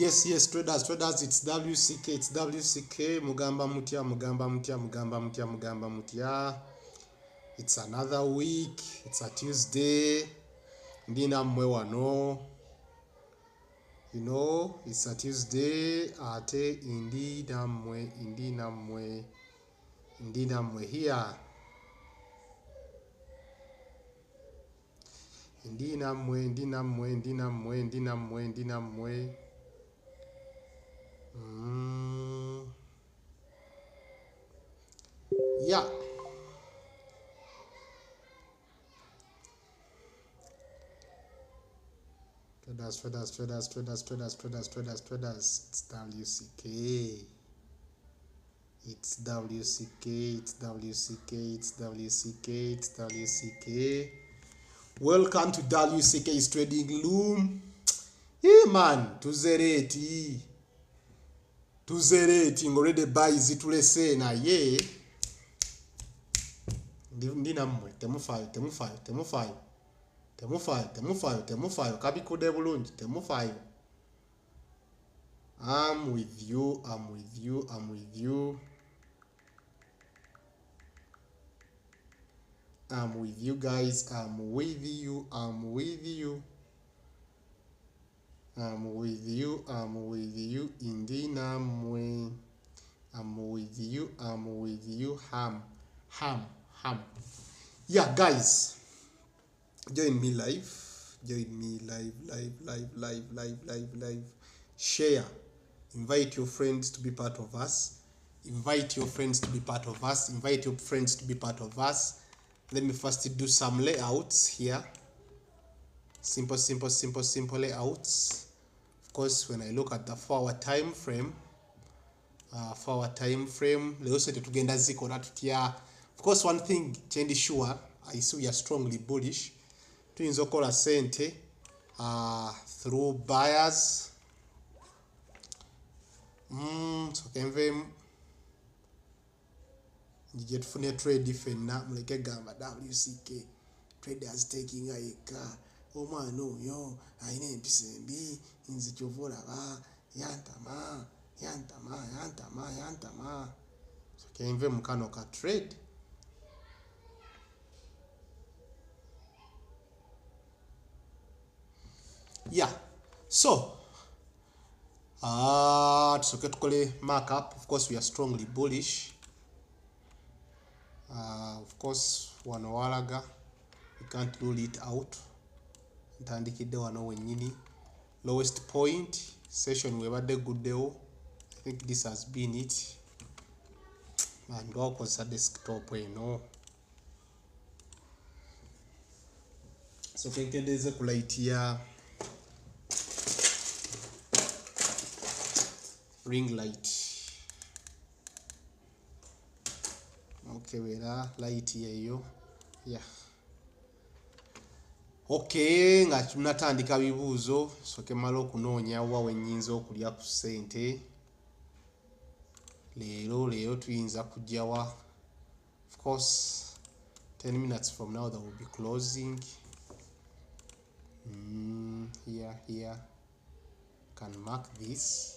Yes, traders, it's W.C.K, Mugamba Mutia. It's another week, it's a Tuesday, Ndina mwe wano, it's a Tuesday, ate Indina mwe here, Indina mwe. Yeah. Traders. It's W.C.K. It's WCK. Welcome to W.C.K's Trading Room. Yeah, man, tuzereti ngorede buy zitulese na ye. Ndinamwe temufayo kabikude bulungi temufayo. I'm with you guys. I'm with you. Indinamwe. I'm with you. Ham. Yeah, guys. Join me live. Share. Invite your friends to be part of us. Invite your friends to be part of us. Let me first do some layouts here. Simple layouts. Of course, when I look at the 4-hour time frame, leose tetugenda zikola tutya. Of course, one thing chendi sure, I see we are strongly bullish. Tuyinza okola sente through buyers. So kenve njije tufune trade fenna muleke gamba W.C.K traders taking a car. Omwana oyo ayina empisa embi nzi kyovola ba yantama. So kenve mukano ka trade. Yeah, so tukole markup. Of course, we are strongly bullish. Of course, wano walaga, we can't rule it out. Ntandikidde wano wennyini. Lowest point session webadde guddewo. I think this has been it. And wakozesa desktop eno. So kenkendeze kulaitia ring light. Okay, wera light yeyo. Yeah. Okay, nga tunatandika bibuuzo. So kemala okunoonya wa wennyinza okulya ku ssente. Leero tuyinza kujjawa. Of course, 10 minutes from now that will be closing. Here. Can mark this.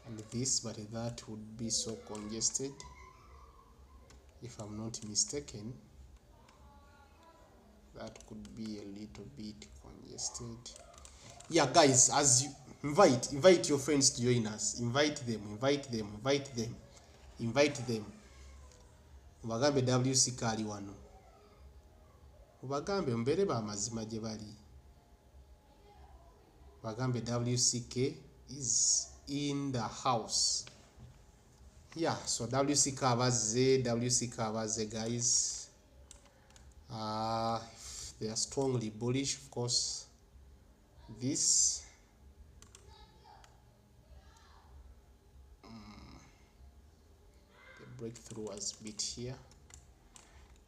And this, but that would be so congested if I'm not mistaken. That could be a little bit congested. Yeah, guys, as you invite your friends to join us. Invite them. Ubagambe W.C.K ali wano. Ubagambe mbere ba mazima gye bali. Ubagambe W.C.K is in the house. Yeah, so W.C.K abaze, guys. They are strongly bullish, of course. This the breakthrough was bit here.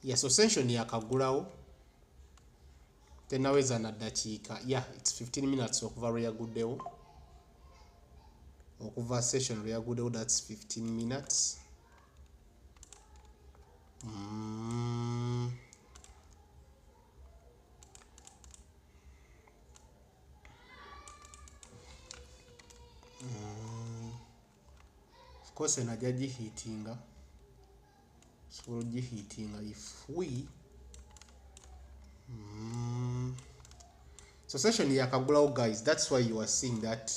Yeah, so session yakagulawo tenaweza na dakiika. Yeah, it's 15 minutes okuva lwe yaguddewo. Okuva session lwe yaguddewo, that's 15 minutes. course enajja gihitinga, so gihitinga if we so session yakagulawo guys, that's why you are seeing that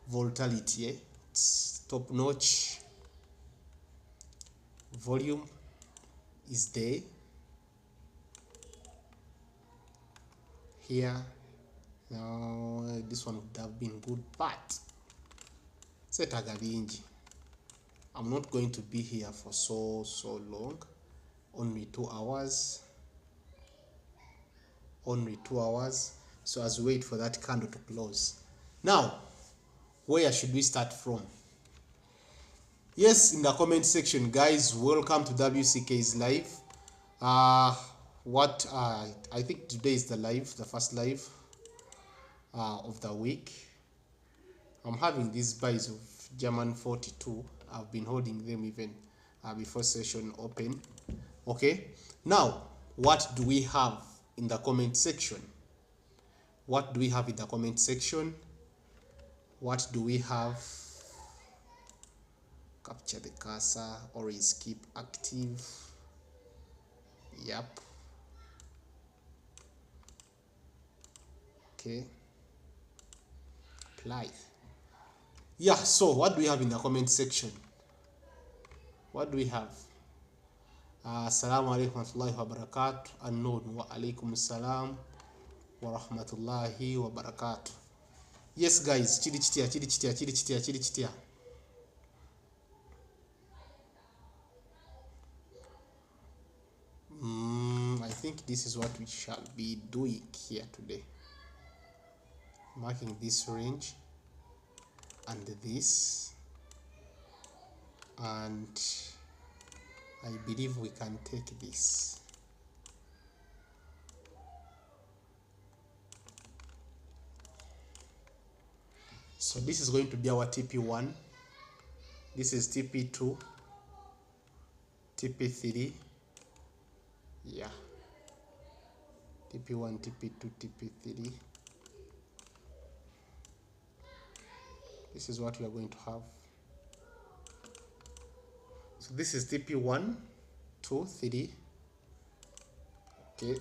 volatility, it's top notch, volume is there, here. Now this one would have been good, but setaga bingi. I'm not going to be here for so long, only 2 hours, so as we wait for that candle to close. Now where should we start from? Yes, in the comment section guys. Welcome to W.C.K's live. I think today is the first live of the week. I'm having these buys of German 42. I've been holding them even before session open. Okay, now what do we have in the comment section? What do we have in the comment section? What do we have? Capture the cursor, always keep active. Yep. Okay. Apply. Yeah, so what do we have in the comment section? What do we have? Assalamu alaikum wa rahmatullahi wa barakatuh. Unknown wa alaikum salam wa rahmatullahi wa barakatuh. Yes guys, chili chitia. I think this is what we shall be doing here today. Marking this range and this, and I believe we can take this. So this is going to be our TP1, this is TP2, TP3, yeah, TP1, TP2, TP3. This is what we are going to have. So this is TP1, 2, 3. Okay.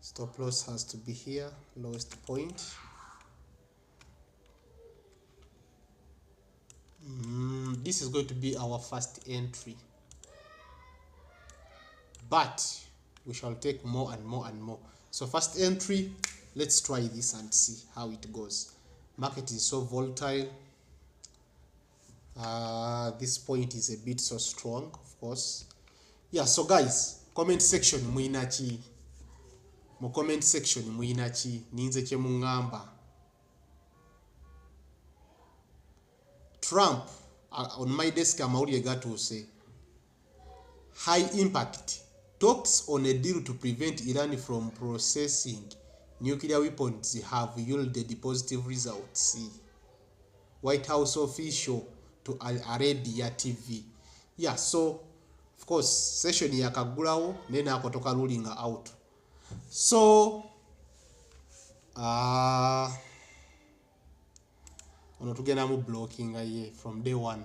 Stop loss has to be here, lowest point. This is going to be our first entry, but we shall take more and more. So first entry, let's try this and see how it goes. Market is so volatile. This point is a bit so strong, of course. Yeah, so guys, comment section muinachi. Mu comment section muinachi ninze kye mungamba. Trump on my desk amawulire gatuuse. High impact talks on a deal to prevent Iran from processing nuclear weapons have yielded positive results. White House official to Al Arabia TV. Yeah, so of course session yakagulawo nena akotoka ruling out. So ono tugenda mu blocking from day one.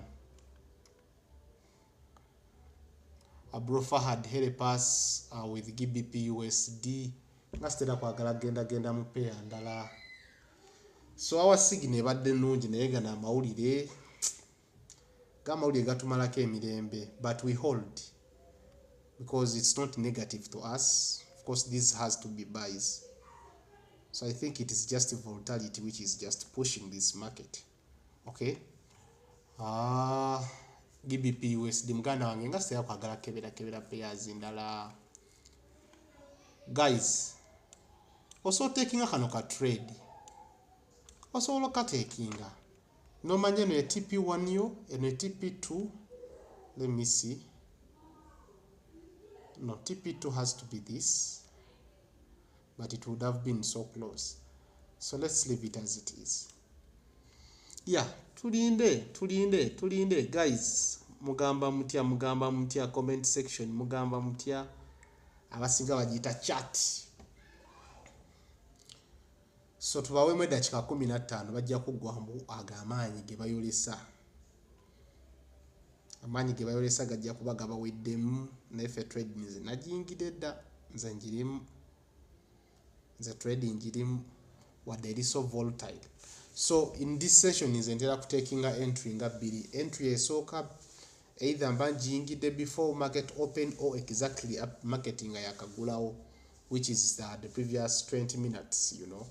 Bro Fahad help us with GBP USD. Ngastera kwagala genda mu pair ndala. So our signal badde nungi naye gana amawulire gamawulire gatumalako emirembe, but we hold because it's not negative to us. Of course this has to be buys, so I think it is just volatility which is just pushing this market. Okay, GBP USD muganda wange ngastera kwagala kebera pairs ndala. Guys, also taking a kano ka trade also look at taking no manje no TP1 yo and TP2. Let me see. No, TP2 has to be this, but it would have been so close, so let's leave it as it is. Yeah, tulinde guys. Mugamba mutya comment section, mugamba mutya abasinga bagita chat. so tubawemu eddakiika 15 bajja kuggwamu ag'amaanyi ge bayolesa. Amaanyi ge bayolesa gajja kuba gabaweddemu, neffe trading nze nagiyingidde dda, nze njirimu, nze trading njirimu wadde eri so volatile. So in this session nze ntera kutekinga entry nga bbiri. Entry esooka either mba njiyingidde before market open or exactly up market nga yakagulawo, which is the previous 20 minutes, you know.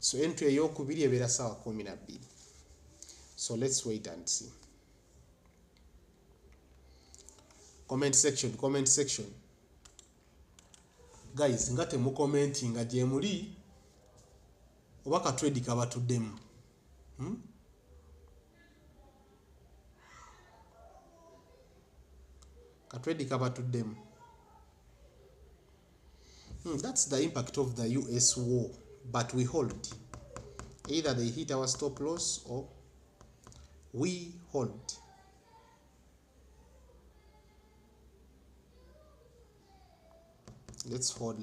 So entry ey'okubiri ebeera ssaawa 12. So let's wait and see. Comment section. Guys, nga temukomentinga gye muli oba ka trade kabatuddemu. Ka trade kabatuddemu. That's the impact of the US war, but we hold. Either they hit our stop loss or we hold. Let's hold.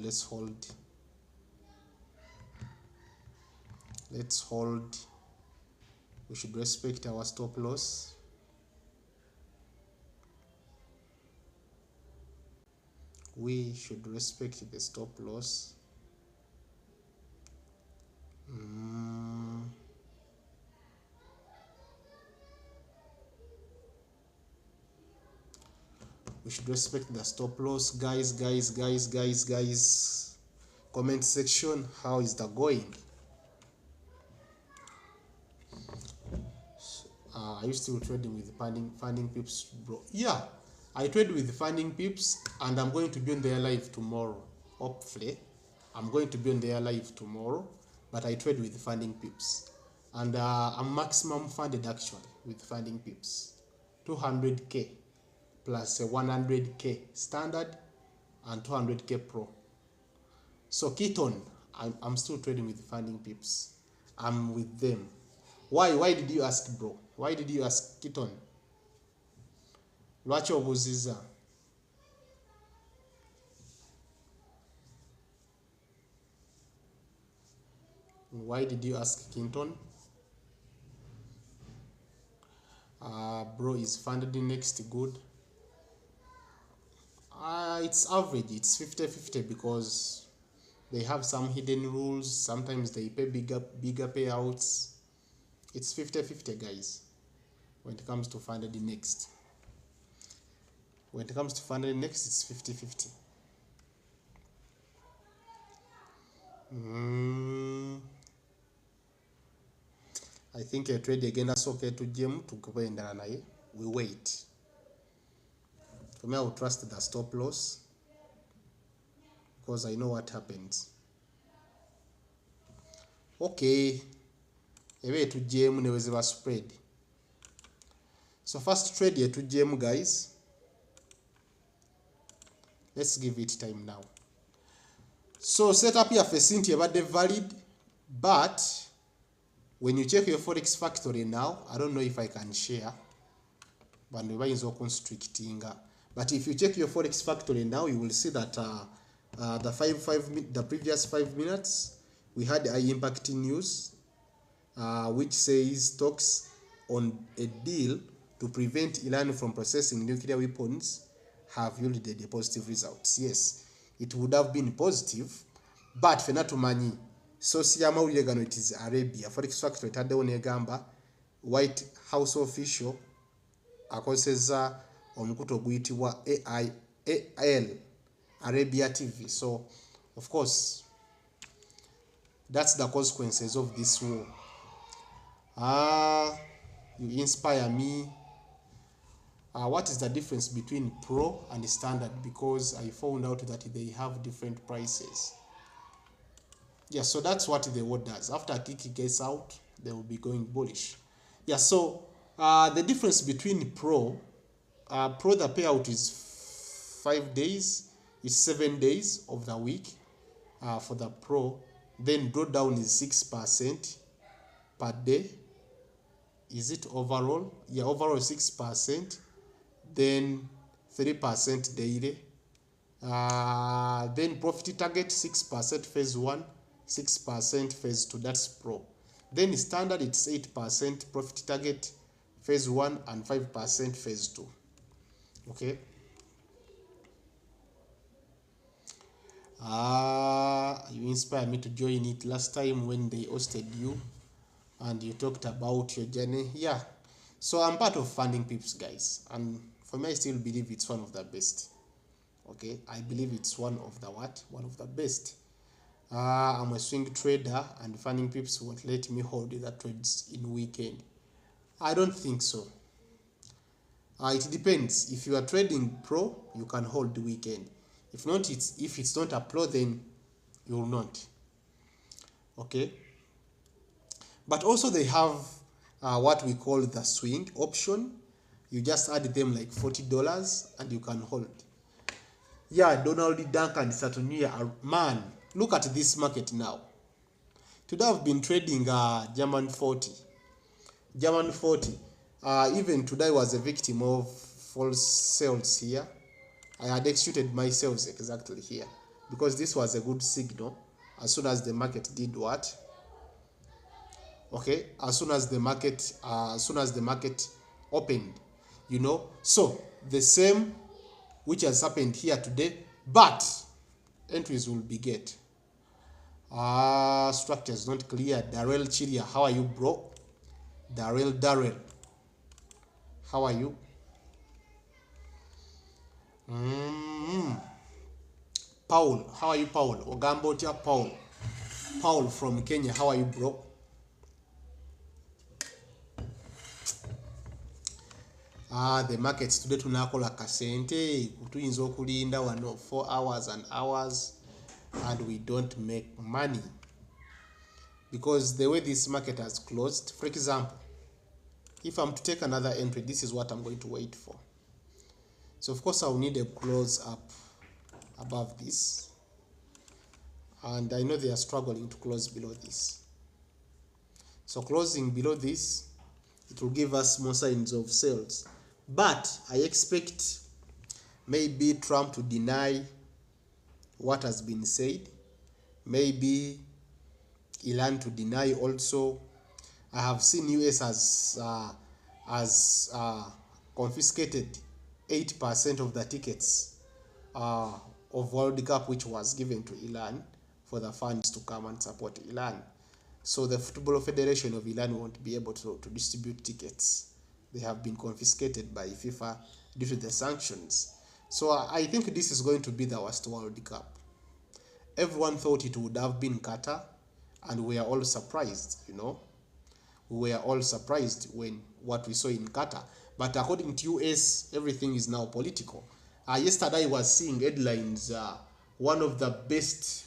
We should respect our stop loss. We should respect the stop loss. We should respect the stop loss. Guys. Comment section, how is that going? Are you still trading with funding pips, bro? Yeah, I trade with funding pips, and I'm going to be on their live tomorrow. Hopefully, I'm going to be on their live tomorrow, but I trade with funding pips, and I'm maximum funded actually with funding pips, 200k plus a 100k standard and 200k pro. So Keaton, I'm still trading with funding pips. I'm with them. Why did you ask, bro? Why did you ask, Keaton? Lwaki obuuziza? Why did you ask, Keaton? Bro, is funded next good? It's average. It's 50-50 because they have some hidden rules. Sometimes they pay bigger payouts. It's 50-50, guys. When it comes to funded next. It's 50-50. I think a trade again is okay to Jim to go in there. We wait. For me, I will trust the stop loss because I know what happens. Okay. Ebe to Jim never spread. So first trade here to Jim, guys. Let's give it time now. So setup here for Cynthia but they valid, but when you check your Forex Factory now, I don't know if I can share, but if you check your Forex Factory now, you will see that the previous 5 minutes we had a impacting news, which says talks on a deal to prevent Iran from processing nuclear weapons have yielded a positive results. Yes, it would have been positive, but fenatumanyi source ya mawulire gano it is Arabia. Forex Factory taddewo negamba White House official akozesezza omukutu oguyitibwa AIL Arabia TV. So of course that's the consequences of this war. You inspire me. What is the difference between pro and standard? Because I found out that they have different prices. Yeah, so that's what the word does. After Kiki gets out, they will be going bullish. Yeah, so the difference between pro the payout is 5 days, it's 7 days of the week for the pro. Then drawdown is 6% per day. Is it overall? Yeah, overall 6%. Then 3% daily. Then profit target 6% phase 1, 6% phase 2, that's pro. Then standard, it's 8% profit target phase 1 and 5% phase 2. Okay. You inspired me to join it last time when they hosted you and you talked about your journey. Yeah. So I'm part of Funding Pips, guys, and for me, I still believe it's one of the best. Okay, I believe it's one of the what? One of the best. I'm a swing trader, and Funding Pips won't let me hold the trades in weekend. I don't think so. It depends. If you are trading pro, you can hold the weekend. If not, if it's not a pro, then you will not. Okay. But also they have what we call the swing option. You just add them like $40 and you can hold. Yeah, Donald Duck and Saturnia, man, look at this market now. Today I've been trading German 40. German 40. Even today I was a victim of false sales here. I had executed my sales exactly here because this was a good signal. As soon as the market did what? Okay, as soon as the market opened, you know. So the same which has happened here today, but entries will be get. Structure is not clear. Darrell Chiria, how are you, bro? Darrell, how are you? Paul, how are you, Paul? Ogambotia, Paul from Kenya, how are you, bro? The markets today tunakola kasente tuyinza okulinda wano 4 hours and hours and we don't make money because the way this market has closed. For example, if I'm to take another entry, this is what I'm going to wait for. So of course I'll need a close up above this, and I know they are struggling to close below this. So closing below this, it will give us more signs of sales. But I expect maybe Trump to deny what has been said. Maybe Iran to deny also. I have seen US has confiscated 8% of the tickets of World Cup which was given to Iran for the funds to come and support Iran. So the Football Federation of Iran won't be able to distribute tickets. They have been confiscated by FIFA due to the sanctions. So I think this is going to be the worst World Cup. Everyone thought it would have been Qatar, and we are all surprised, you know. We were all surprised when what we saw in Qatar. But according to US, everything is now political. Yesterday I was seeing headlines, one of the best,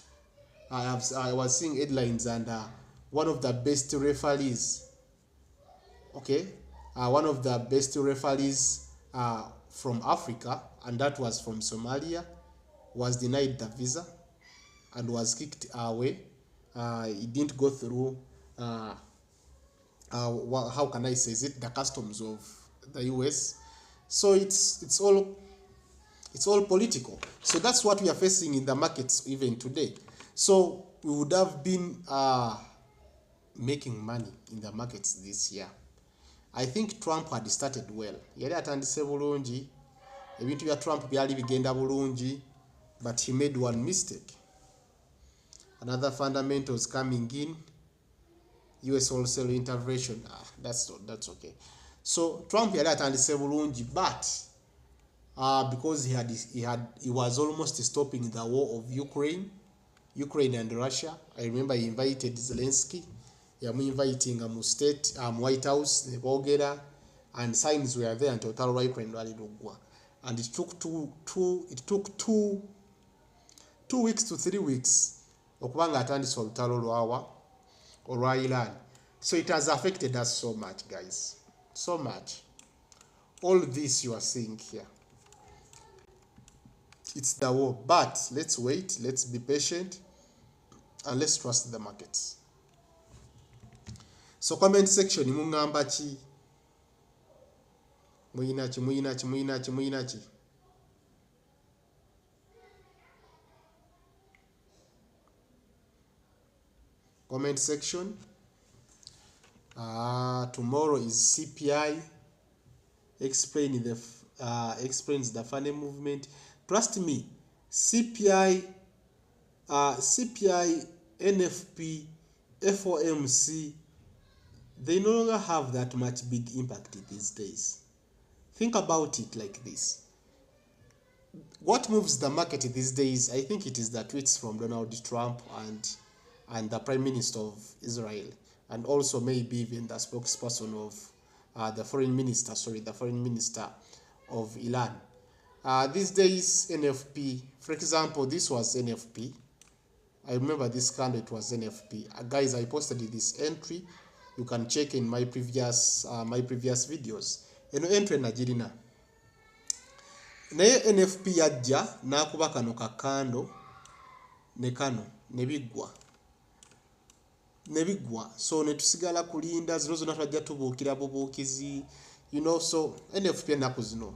I was seeing headlines and one of the best referees, okay, one of the best referees from Africa, and that was from Somalia, was denied the visa and was kicked away. He didn't go through, how can I say it, the customs of the US. So it's all political. So that's what we are facing in the markets even today. So we would have been making money in the markets this year. I think Trump had started well. Yali atandise bulungi, ebintu bya Trump byali bigenda bulungi, but he made one mistake. Another fundamentals coming in, US wholesale intervention. That's okay. So Trump yali atandise bulungi, but because he was almost stopping the war of Ukraine and Russia. I remember he invited Zelensky. Inviting mu state, White House, the Bogera, and signs were there until total Ukraine rally lugwa. And it took two weeks to 3 weeks okubanga atandise olutalo lwawa olwa Iran. So it has affected us so much, guys, so much. All this you are seeing here, it's the war. But let's wait, let's be patient, and let's trust the markets. So comment section mungamba chi muyinachi. comment section. Tomorrow is CPI. Explains the funny movement. Trust me, CPI, NFP, FOMC, they no longer have that much big impact these days. Think about it like this. What moves the market these days, I think it is the tweets from Donald Trump and the Prime Minister of Israel, and also maybe even the spokesperson of the foreign minister of Iran. These days, NFP, for example, this was NFP. I remember this candle, it was NFP. Guys, I posted this entry. You can check in my previous videos. Eno entry najirina. Naye NFP yajja nakuba kano kakando ne kano nebigwa. So netusigala kulinda zino zonna twajja tubuukira bubuukizi, you know. So NFP enaku zino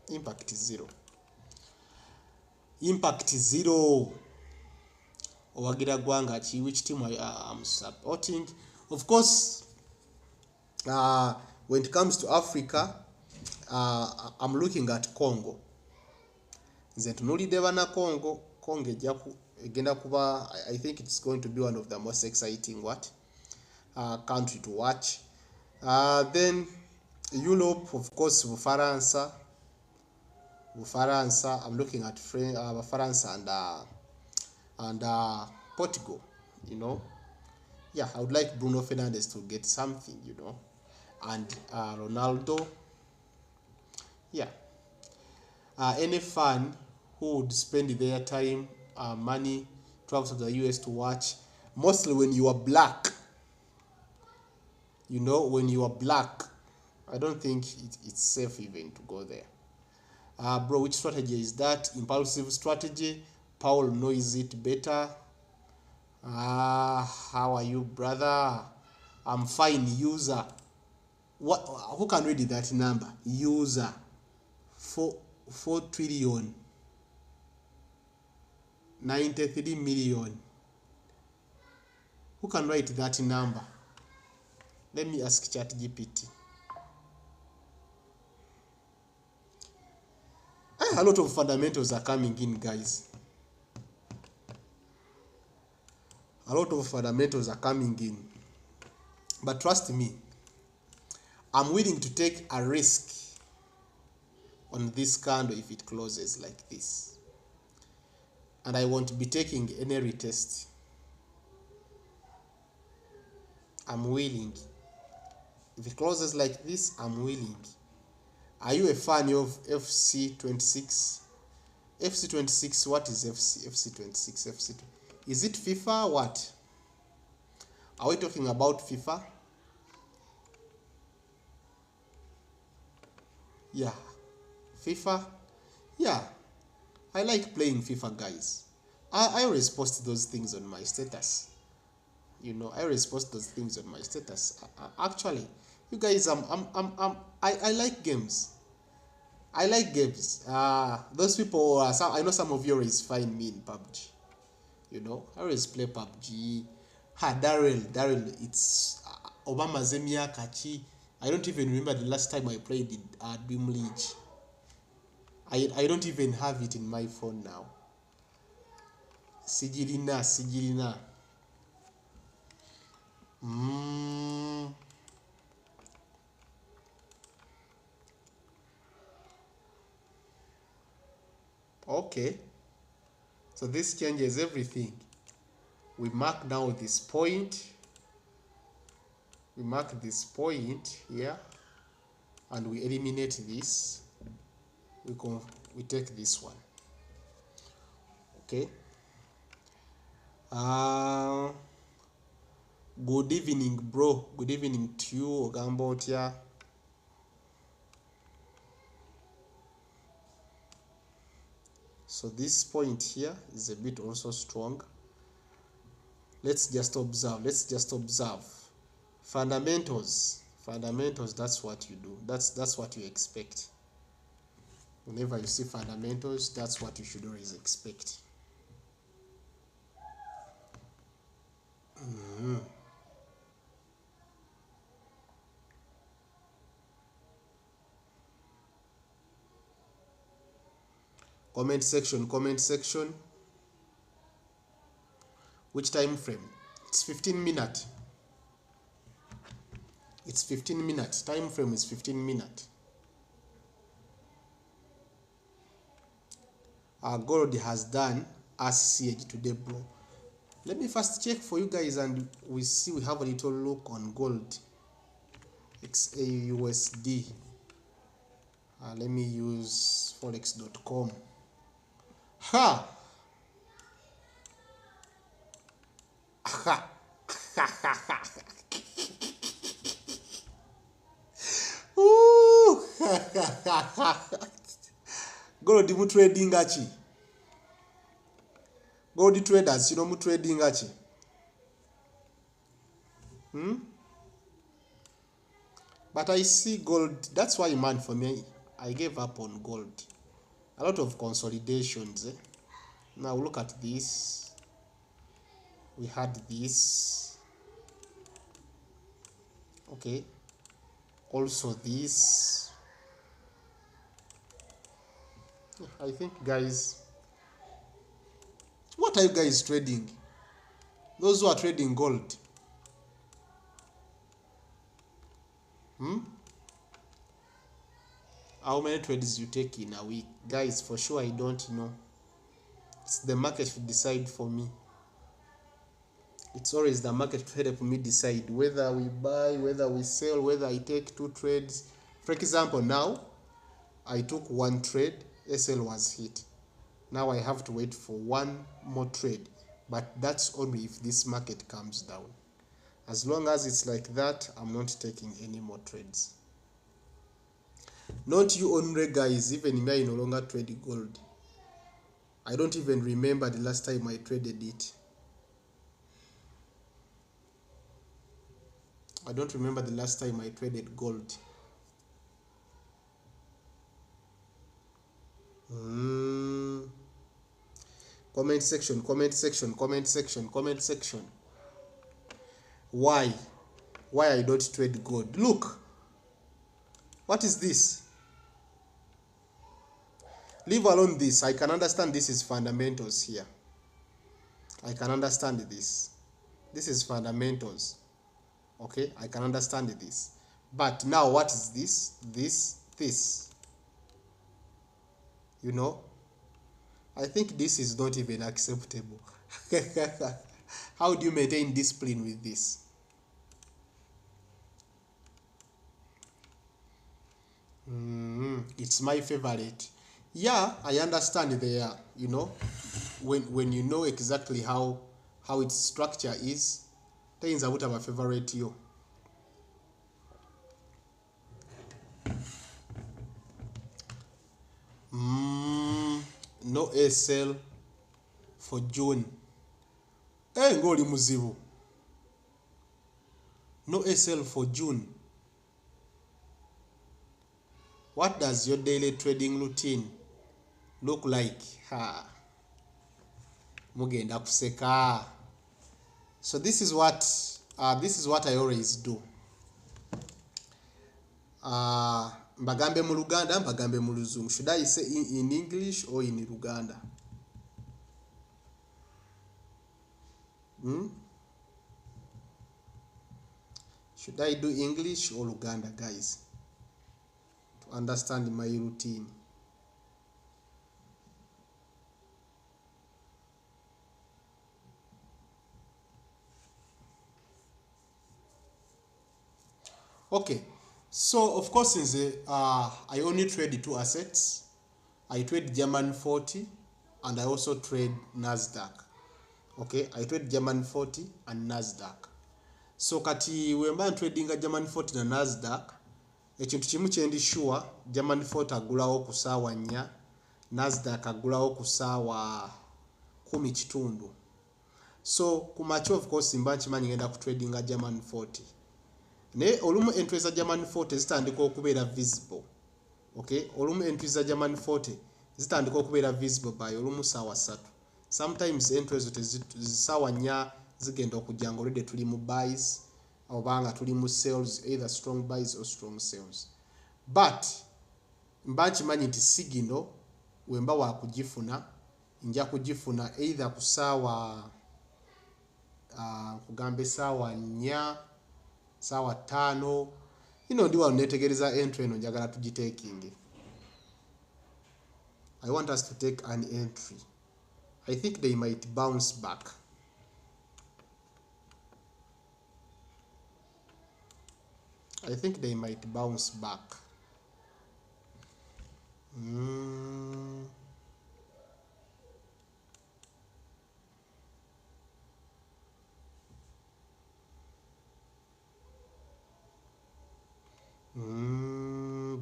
impact zero. Owagira gwanga ki, which team I'm supporting? Of course, when it comes to Africa, I'm looking at Congo. Nze tunulidde bana Congo egenda kuba, I think it's going to be one of the most exciting country to watch. Then Europe, of course, Bufaransa, I'm looking at Bufaransa and Portugal, you know. Yeah, I would like Bruno Fernandes to get something, you know, and Ronaldo. Yeah. Any fan who would spend their time, money, travel to the US to watch, mostly when you are black, you know, when you are black, I don't think it's safe even to go there. Bro, which strategy is that? Impulsive strategy. Paul knows it better. How are you, brother? I'm fine. User. Who can read that number? User. 4 trillion. 93 million. Who can write that number? Let me ask ChatGPT. A lot of fundamentals are coming in, guys. A lot of fundamentals are coming in. But trust me, I'm willing to take a risk on this candle if it closes like this. And I won't be taking any retest. I'm willing. If it closes like this, I'm willing. Are you a fan of FC26? FC26, what is FC26? Is it FIFA? What? Are we talking about FIFA? Yeah. FIFA? Yeah. I like playing FIFA, guys. I always post those things on my status. You know, I always post those things on my status. Actually, you guys, I like games. I like games. Those people, I know some of you always find me in PUBG. You know, I always play PUBG. Daryl, it's Obama Zemia Kachi. I don't even remember the last time I played it at Beam League. I don't even have it in my phone now. Sigilina. Okay. So this changes everything. We mark down this point. We mark this point here, and we eliminate this. We take this one. Okay. Good evening, bro. Good evening to you, Ogambotia. So this point here is a bit also strong. Let's just observe. Fundamentals, that's what you do. That's what you expect. Whenever you see fundamentals, that's what you should always expect. Comment section, comment section. Which time frame? It's 15 minutes. It's 15 minutes. Time frame is 15 minutes. Our gold has done SCH today, bro. Let me first check for you guys and we see we have a little look on gold. XAUSD. Let me use forex.com. Ha! Ha! Ooh! Gold mu trading achi. Gold traders, mu trading achi. But I see gold. That's why, man, for me, I gave up on gold. A lot of consolidations. Now look at this. We had this. Okay. Also this. I think, guys, what are you guys trading? Those who are trading gold. How many trades you take in a week? Guys, for sure I don't know. It's the market to decide for me. It's always the market to help me decide whether we buy, whether we sell, whether I take 2 trades. For example, now I took 1 trade, SL was hit. Now I have to wait for 1 more trade, but that's only if this market comes down. As long as it's like that, I'm not taking any more trades. Not you only, guys. Even me, I no longer trade gold. I don't even remember the last time I traded it. I don't remember the last time I traded gold. Comment section, comment section, comment section, comment section. Why I don't trade gold? Look, what is this? Leave alone this. I can understand this is fundamentals here. I can understand this. This is fundamentals. Okay, I can understand this. But now what is this? This. I think this is not even acceptable. How do you maintain discipline with this? It's my favorite. Yeah, I understand there, when you know exactly how its structure is, things I would have a favorite you. No SL for June. Ngoli muzibu. No SL for June. What does your daily trading routine look like? Mugenda kuseka. So this is what I always do. Mbagambe mu Luganda, mbagambe mu Luzungu. Should I say in English or in Luganda? Should I do English or Luganda, guys? To understand my routine. Okay. So, of course, since I only trade 2 assets, I trade German 40 and I also trade Nasdaq. Okay, I trade German 40 and Nasdaq. So, kati wemba trading German 40 na Nasdaq, ekintu kimu kyendi sure, German 40 agulawo ku ssaawa 4, Nasdaq agulawo ku ssaawa 10:00. So, ku macho of course mba nkimanyi ngenda ku trading German 40. Ne olumu entries za German 40 zitandika okubeera visible. Okay, olumu entries za German 40 zitandika okubeera visible by olumu ssaawa 3. Sometimes entries ssaawa 4 zigenda okujja nga already tuli mu buys obanga tuli mu sales, either strong buys or strong sales. But mba nkimanyi nti signal wemba wa kugifuna nja kugifuna either ku saawa kugambe saawa 4 saawa 5 ndi wano netegereza entry eno njagala tugitaking. I want us to take an entry. I think they might bounce back. I think they might bounce back.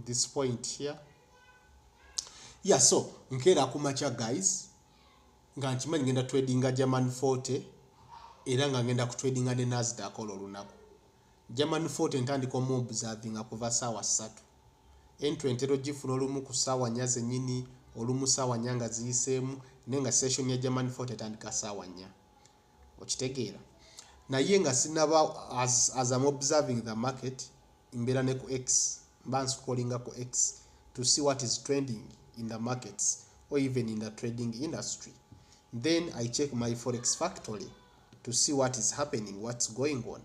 This point here. Yeah, so nkera kumacha guys nga nkimanyi ngenda tradinga German 40 era nga ngenda ku tradinga ne Nasdaq olunako. German 40 ntandika mu observing akuva saawa 3. Entry entero gifuna olumu ku saawa 4 zenyini, olumu saawa 4 nga ziyiseemu, nenga session ya German 40 etandika saawa 4. Okitegeera. Naye nga sinaba as I'm observing the market imbera ne ku X, mba scrollinga ku X to see what is trending in the markets or even in the trading industry. Then I check my Forex factory to see what is happening, what's going on,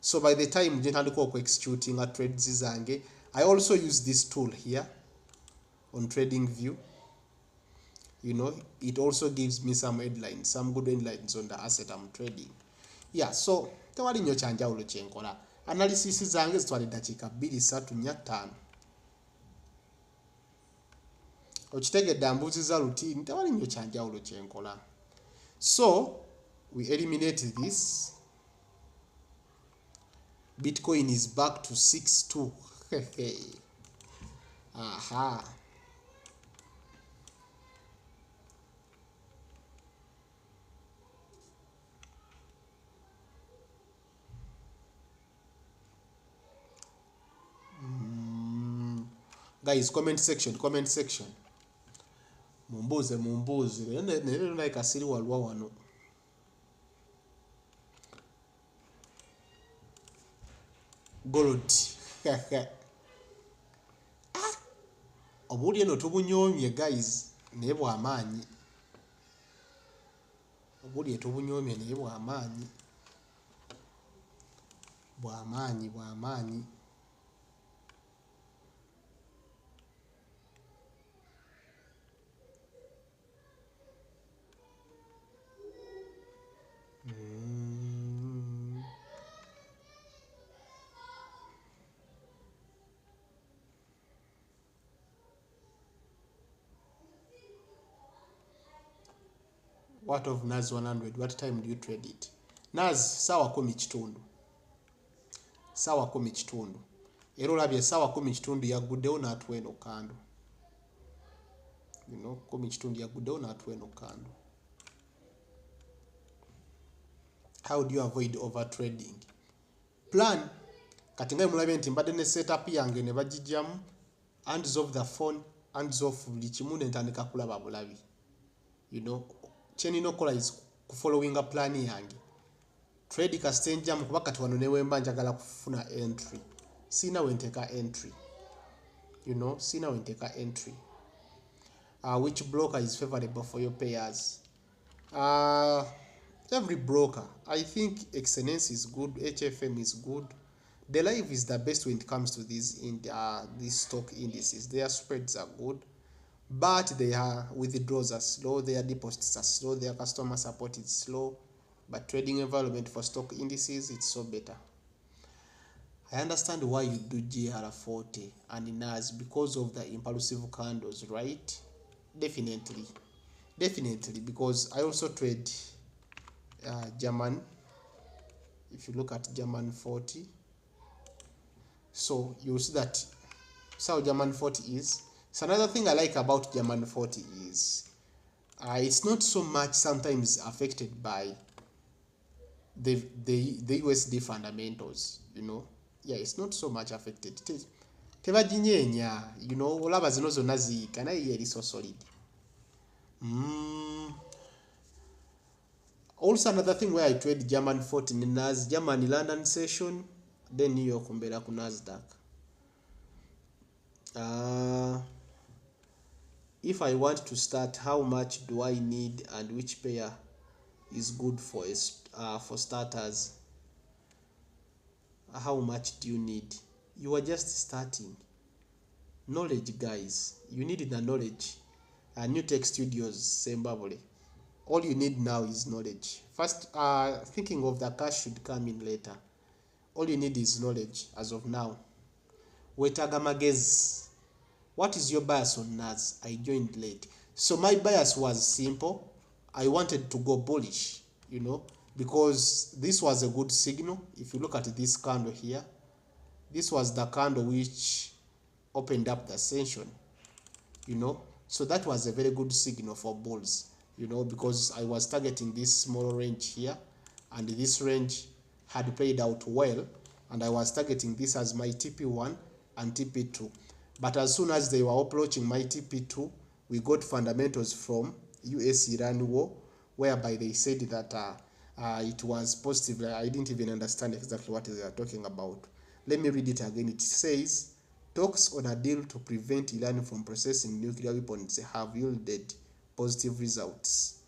So by the time njentandika executing a trades zange, I also use this tool here on TradingView. It also gives me some headlines, some good headlines on the asset I'm trading. Yeah, so tewali nnyo kyanjawulo kyenkola. Analysis zange zitwala eddakiika 2, 3, 4, 5. Okitegedde mbuuziza routine, tewali nnyo kyanjawulo kyenkola. So we eliminate this. Bitcoin is back to 6.2. Aha. Guys, comment section. Mumbuze. Nero naye kasiri walwa wano. Gold. Obuli eno tubunyoomye guys, naye bw'amaanyi. Obuli tubunyoomye naye bw'amaanyi. Bw'amaanyi. What of NAS 100? What time do you trade it? NAS sawa 10 kitundu. Era olabye sawa 10 kitundu yaguddewo n'atuwa eno kando. 10 kitundu yaguddewo n'atuwa eno kando. How do you avoid over trading? Plan. Kati nga mulabye nti mbadde ne setup yange ne bagijjamu, hands off the phone, hands off buli kimu ne ntandika kulaba bulabi. Chenino kola is following a plan yange. Trade kastenja mukuba kati wano newemba njagala kufuna entry. Sina wenteka entry. Sina wenteka entry. Which broker is favorable for your payers? Every broker. I think Excellence is good, HFM is good. The Live is the best when it comes to these stock indices. Their spreads are good, but their withdrawals are slow, their deposits are slow, their customer support is slow. But trading environment for stock indices, it's so better. I understand why you do GR40 and NAS because of the impulsive candles, right? Definitely, because I also trade German. If you look at German 40, so you'll see that how German 40 is. So another thing I like about German 40 is it's not so much sometimes affected by the USD fundamentals, Yeah, it's not so much affected. Tebajinyenya, olaba zino zonna ziika naye yeri so solid. Also another thing where I trade German 40 in NAS, German London session, then New York mbera ku Nasdaq. if I want to start, how much do I need and which pair is good for for starters? How much do you need? You are just starting. Knowledge, guys. You need the knowledge. New Tech Studios, Zimbabwe. All you need now is knowledge. First, thinking of the cash should come in later. All you need is knowledge as of now. Wetaga magezi. What is your bias on NAS? I joined late. So my bias was simple. I wanted to go bullish, you know, because this was a good signal. If you look at this candle here, this was the candle which opened up the session, you know. So that was a very good signal for bulls, you know, because I was targeting this small range here, and this range had played out well, and I was targeting this as my TP1 and TP2. But as soon as they were approaching my TP2, we got fundamentals from US-Iran war, whereby they said that it was positive. I didn't even understand exactly what they are talking about. Let me read it again. It says, talks on a deal to prevent Iran from processing nuclear weapons have yielded positive results.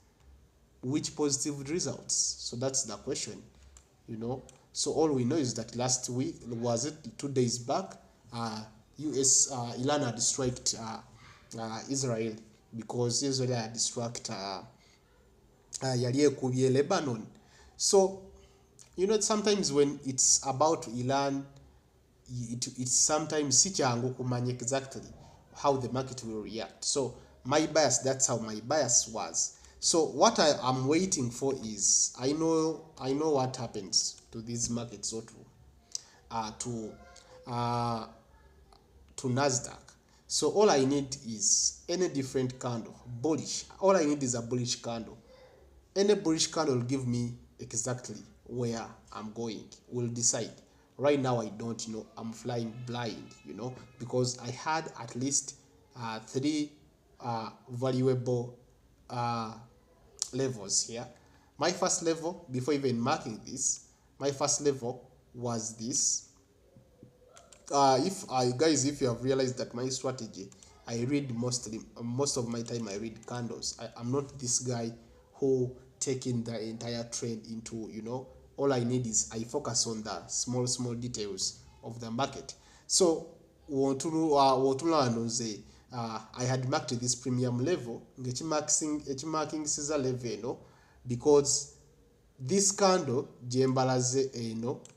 Which positive results? So that's the question, you know. So all we know is that last week, was it 2 days back, Iran had struck Israel, because Israel had struck Lebanon. So, you know, sometimes when it's about Iran, it's sometimes sichangu kumanya exactly how the market will react. So my bias, that's how my bias was. So what I am waiting for is, I know what happens to these markets, or to Nasdaq. So all I need is any different candle, bullish. All I need is a bullish candle. Any bullish candle will give me exactly where I'm going, will decide. Right now I don't know. I'm flying blind, you know, because I had at least 3 valuable levels here. My first level, before even marking this, my first level was this. If you have realized that my strategy, I read most of my time I read candles. I'm not this guy who taking the entire trend into, you know. All I need is, I focus on the small details of the market. So I had marked this premium level, marking Caesar level, because this candle jembalaze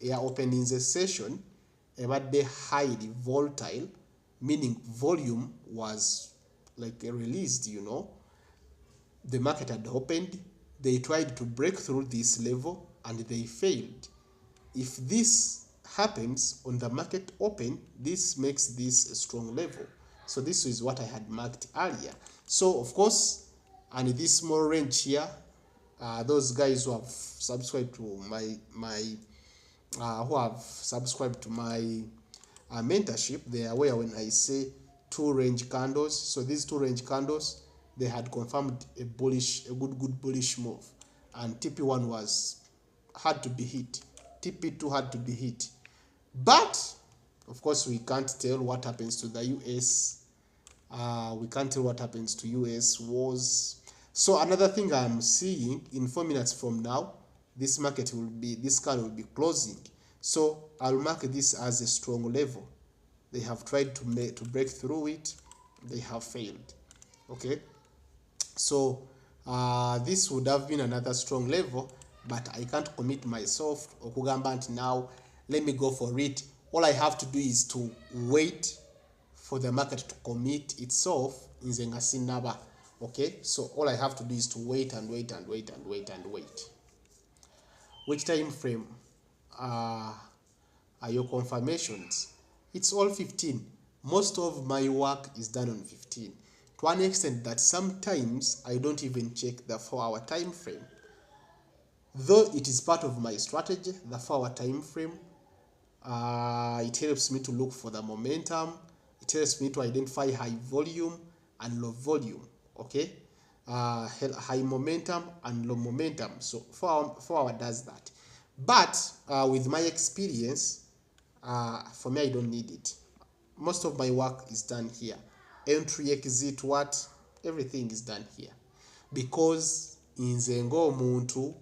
air opening the session about the highly volatile, meaning volume was like released, you know. The market had opened, they tried to break through this level and they failed. If this happens on the market open, this makes this a strong level. So this is what I had marked earlier. So of course, and this small range here, those guys who have subscribed to my mentorship, they are aware when I say 2 range candles. So these 2 range candles, they had confirmed a good bullish move, and TP1 had to be hit, TP2 had to be hit. But of course we can't tell what happens to the US. We can't tell what happens to US wars. So another thing I'm seeing, in 4 minutes from now, this candle will be closing. So I'll mark this as a strong level. They have tried to break through it, they have failed. Okay, so this would have been another strong level, but I can't commit myself okugamba nti now let me go for it. All I have to do is to wait for the market to commit itself in Zengasinaba. Okay, so all I have to do is to wait and wait and wait and wait and wait. Which time frame are your confirmations? It's all 15. Most of my work is done on 15, to an extent that sometimes I don't even check the 4-hour time frame. Though it is part of my strategy, the 4-hour time frame, it helps me to look for the momentum. It helps me to identify high volume and low volume. Okay, high momentum and low momentum. So 4-hour does that. But with my experience, for me, I don't need it. Most of my work is done here. Entry, exit, what? Everything is done here. Because in Zengo Muntu,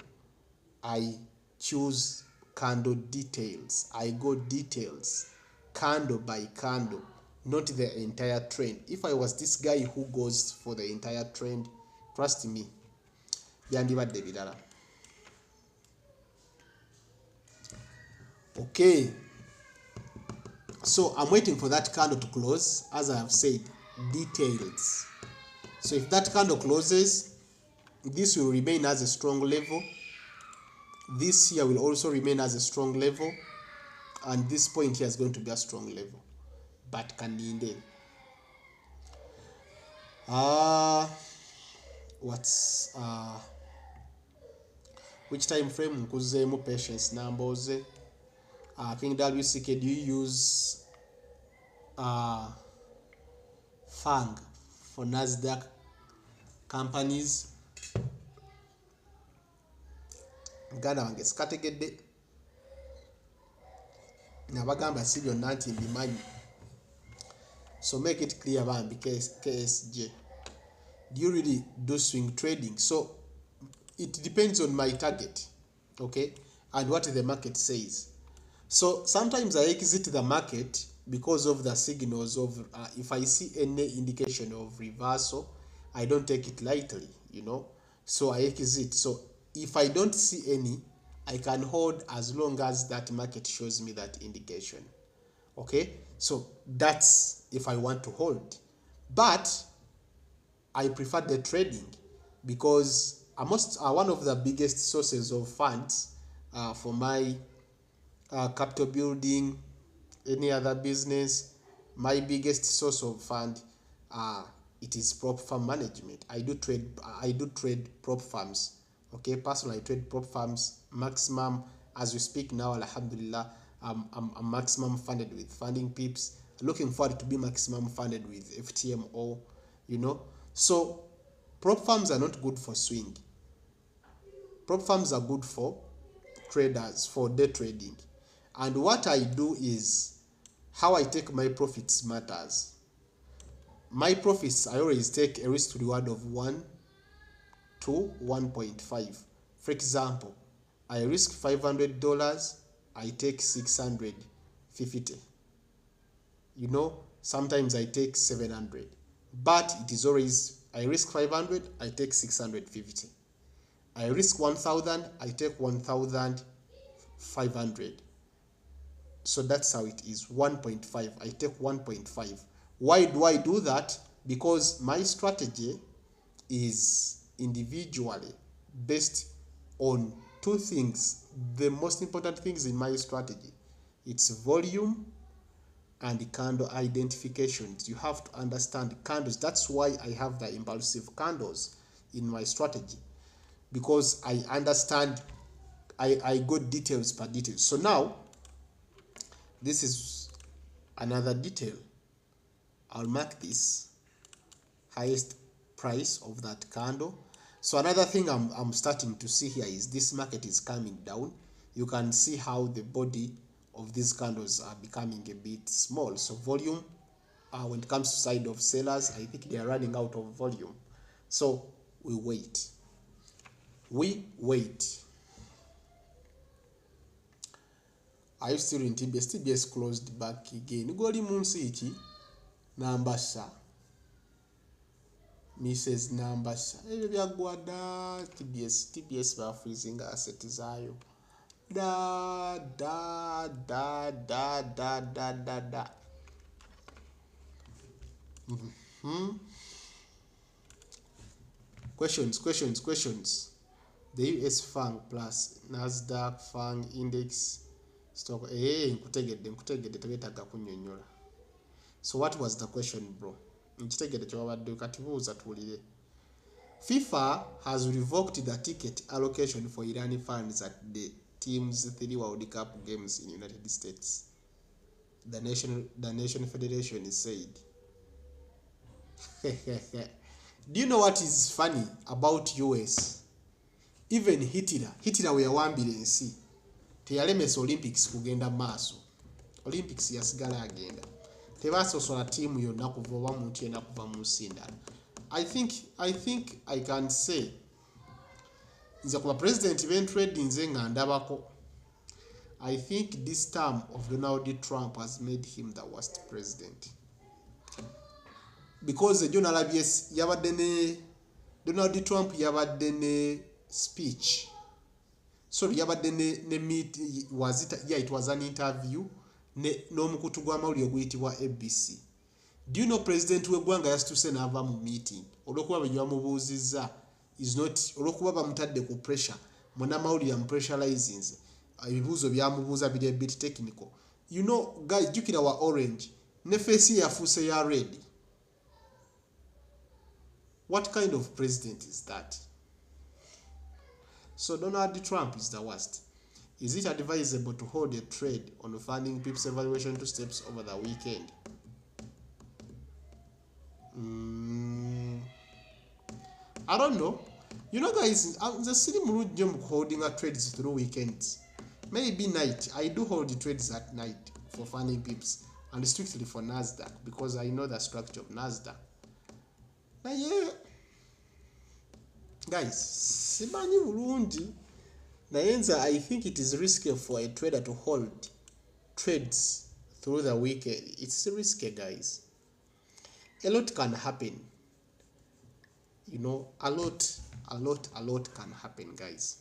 I choose candle details. I go details, candle by candle, not the entire trend. If I was this guy who goes for the entire trend, trust me, byandibadde birala. Okay, so I'm waiting for that candle to close. As I have said, details. So if that candle closes, this will remain as a strong level. This here will also remain as a strong level, and this point here is going to be a strong level. But kaninde. Which time frame nkuzemu patience numbers? I think W.C.K, do you use FANG for Nasdaq companies? Muganda wange sikategedde nabagamba si byonna nti mbimanyi, so make it clear bambi KSJ, do you really do swing trading? So it depends on my target, okay, and what the market says. So sometimes I exit the market because of the signals of if I see any indication of reversal, I don't take it lightly, you know, so I exit. So if I don't see any, I can hold as long as that market shows me that indication. Okay, so that's if I want to hold. But I prefer the trading because one of the biggest sources of funds for my capital building, any other business, my biggest source of fund, it is prop farm management. I do trade prop farms. Okay, personally I trade prop farms maximum. As we speak now, alhamdulillah, I'm maximum funded with funding pips. Looking forward to be maximum funded with FTMO, you know. So prop farms are not good for swing. Prop farms are good for traders, for day trading. And what I do is, how I take my profits matters. My profits, I always take a risk to reward of 1 to 1.5. For example, I risk $500, I take 650. You know, sometimes I take 700. But it is always, I risk 500, I take 650. I risk 1,000, I take 1,500. So that's how it is, 1.5. I take 1.5. Why do I do that? Because my strategy is individually based on two things. The most important things in my strategy, it's volume and candle identifications. You have to understand candles. That's why I have the impulsive candles in my strategy, because I understand, I go details per detail. So now, this is another detail. I'll mark this highest price of that candle. So another thing I'm starting to see here is this market is coming down. You can see how the body of these candles are becoming a bit small. So volume, when it comes to side of sellers, I think they are running out of volume. So we wait. We wait. Are you still in TBS? TBS closed back again. Goli Munsichi, Nambasa. Mrs. Nambasa. TBS ba freezing asset zayo. Da. Questions. The US FANG plus Nasdaq FANG index stock. Nkutegedde tebetaga kunnyonnyola. So what was the question, bro? Nkitegedde kyobadde katibuuza tuwulire. FIFA has revoked the ticket allocation for Irani fans at the team's 3 World Cup games in United States. The Nation Federation is said. Do you know what is funny about US? Even Hitler we yawambire ensi. Teyalemesa Olympics kugenda maaso. Olympics yasigala agenda. Tebasosola team yonna kuva oba muntu yenna kuva mu nsindano. I think I can say nze kuba president ben trading nze nga ndabako. I think this term of Donald Trump has made him the worst president. Because Donald Trump yabadde ne speech. Sorry, yabadde ne meet, was it? Yeah, it was an interview n'omukutu gw'amawulire oguyitibwa ABC. Do you know president w'eggwanga yasituse n'ava mu meeting olw'okuba bwe bamubuuzizza is not olw'okuba bamutadde ku pressure, munnamawulire amupressurizing, ebibuuzo byamubuuza biri a bit technical. You know guys, jjukira wa orange ne face yafuuse ya red. What kind of president is that? So Donald Trump is the worst. Is it advisable to hold a trade on funding PIP's evaluation 2 steps over the weekend? I don't know. You know guys, the city jump holding a trades through weekends. Maybe night. I do hold the trades at night for funding PIPs and strictly for NASDAQ because I know the structure of NASDAQ. Now yeah. Guys, simanyi bulungi. Nayenza, I think it is risky for a trader to hold trades through the weekend. It's risky, guys. A lot can happen. You know, a lot can happen, guys.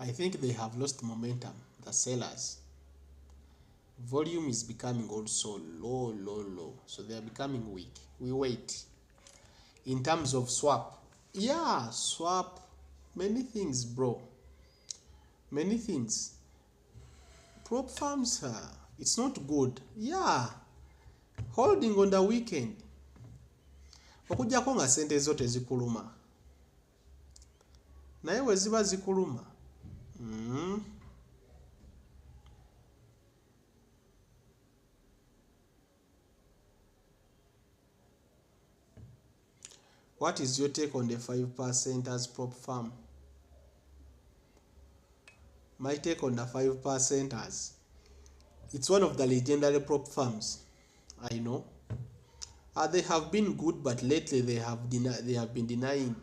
I think they have lost momentum, the sellers. Volume is becoming also low. So they are becoming weak. We wait. In terms of swap. Yeah, swap. Many things, bro. Many things. Prop firms, it's not good. Yeah. Holding on the weekend. Okujjako nga sente zo tezikuluma. Naye we ziba zikuluma. What is your take on the 5% as prop firm? My take on the 5% as it's one of the legendary prop firms. I know. They have been good, but lately they have been denying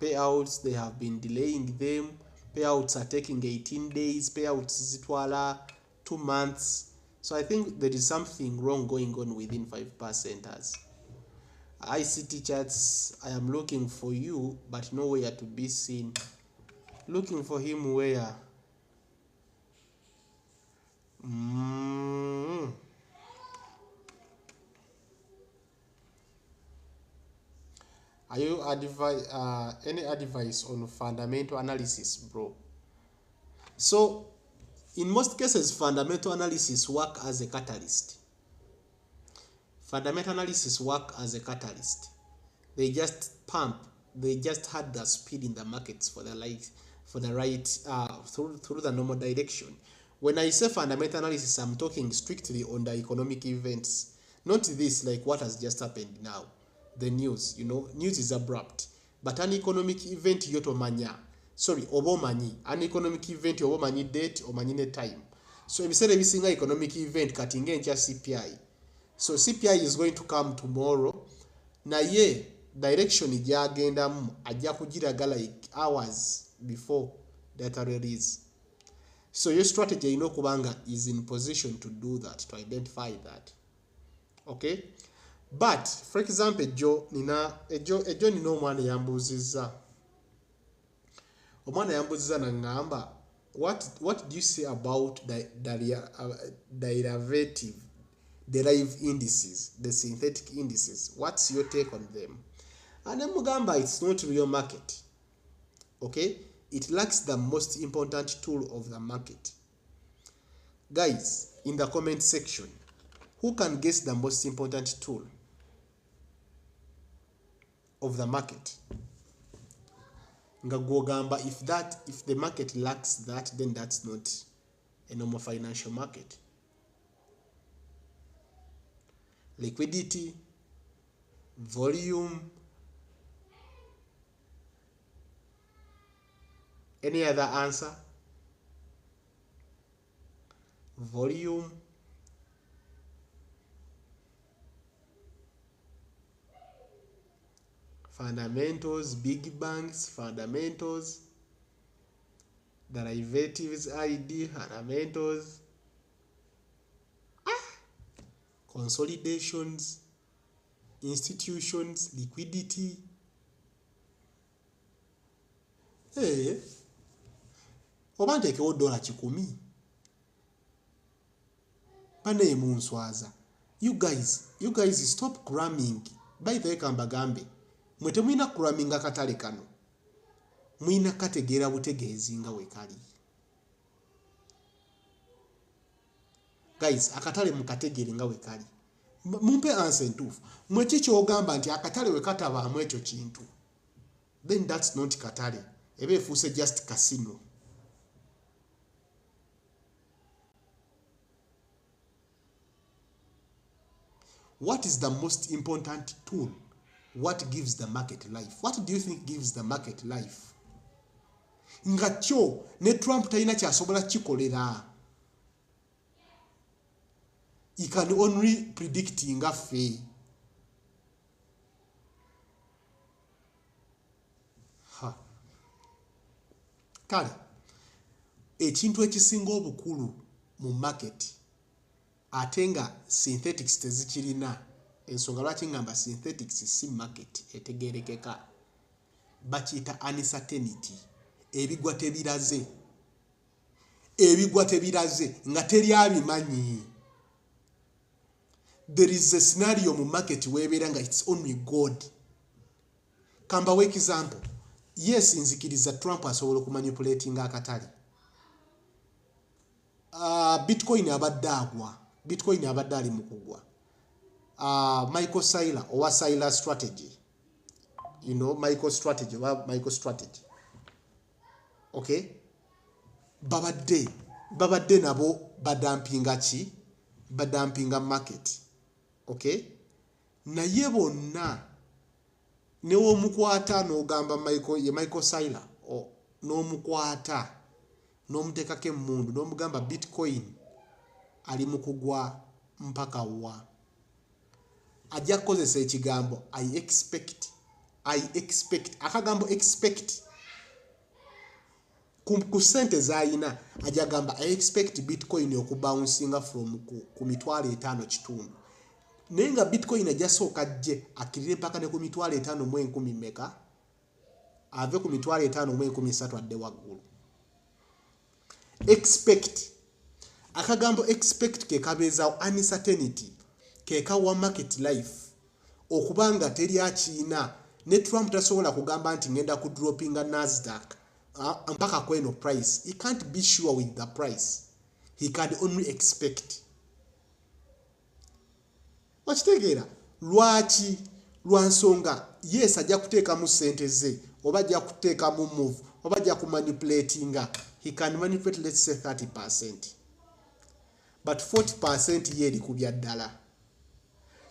payouts. They have been delaying them. Payouts are taking 18 days. Payouts zitwala 2 months. So I think there is something wrong going on within 5%ers. ICT charts, I am looking for you, but nowhere to be seen. Looking for him where? Are you any advice on fundamental analysis, bro? So, in most cases, fundamental analysis work as a catalyst. Fundamental analysis work as a catalyst. They just pump. They just had the speed in the markets for the right through the normal direction. When I say fundamental analysis, I'm talking strictly on the economic events, not this like what has just happened now. The news, you know, news is abrupt, but an economic event yotomanya. Sorry, obomanyi. An economic event obomanyi date omanyi ne time. So if you say every single economic event katinge ncha CPI. So CPI is going to come tomorrow. Na ye direction ijagenda ajja kugiraga like hours before data release. So your strategy kubanga is in position to do that, to identify that. Okay? But for example, Joe nina omwana yambuziza. Omwana yambuziza na ngamba, what do you say about the derived indices, the synthetic indices? What's your take on them? And then mugamba, it's not real market. Okay? It lacks the most important tool of the market. Guys, in the comment section, who can guess the most important tool of the market? Ngagogamba, if the market lacks that, then that's not a normal financial market. Liquidity, volume, Any other answer? Volume. Fundamentals, big bangs, fundamentals, derivatives ID, fundamentals, consolidations, institutions, liquidity. Hey, oba nteekewo $10 bane munswaza. You guys stop cramming. By the way, kambagambe mwe temwina cramming akatale kano, mwina kategeera butegeezi nga wekali. Guys, akatale mukategeere nga wekali. Mumpe answer entuufu. Mwe kikyogamba nti akatale wekatabaamu ekyo kintu, then that's not katale. Ebe efuuse just casino. What is the most important tool? What gives the market life? What do you think gives the market life? Nga kyo ne Trump talina kyasobola kikolera. He can only predict nga ffe. Kale, ekintu ekisinga obukulu mu market ate nga synthetics tezikirina, ensonga lwaki ngamba synthetics si market etegerekeka, bakiyita uncertainty. Ebigwa tebiraze nga teri abimanyi. There is a scenario mu market webeera nga it's only God. Kambawo example. Yes, nzikiriza Trump asobola okumanipulatinga akatale. Bitcoin abadde agwa. Bitcoin abadde ali mu kugwa. Michael Saylor owa Saylor strategy. You know, Michael strategy. Okay? Babadde nabo badampinga market. Okay? Naye bonna newo mukwata n'ogamba Michael Saylor n'omukwata n'omuteekako emmundu n'omugamba Bitcoin ali mu kugwa mpaka wa. Ajja kukozesa ekigambo I expect. Akagambo expect ku sente zayina ajja gamba I expect Bitcoin okubouncing from ku $5,000 naye nga Bitcoin ajja sooka ajje akirire mpaka ne ku $5,10,000 meka, ave ku $5,10,000 adde waggulu. Expect. Akagambo expect ke kabeezaawo uncertainty, ke kawa market life okubanga teri akiina. Ne Trump tasobola kugamba nti ngenda ku droppinga Nasdaq mpaka kweno price. He can't be sure with the price. He can only expect. Wakitegeera lwaki? Lwansonga yes ajja kuteekamu sente ze, oba ajja kuteekamu move, oba ajja kumanipulatinga. He can manipulate, let's say 30%. But 40% ye eri kubya ddala.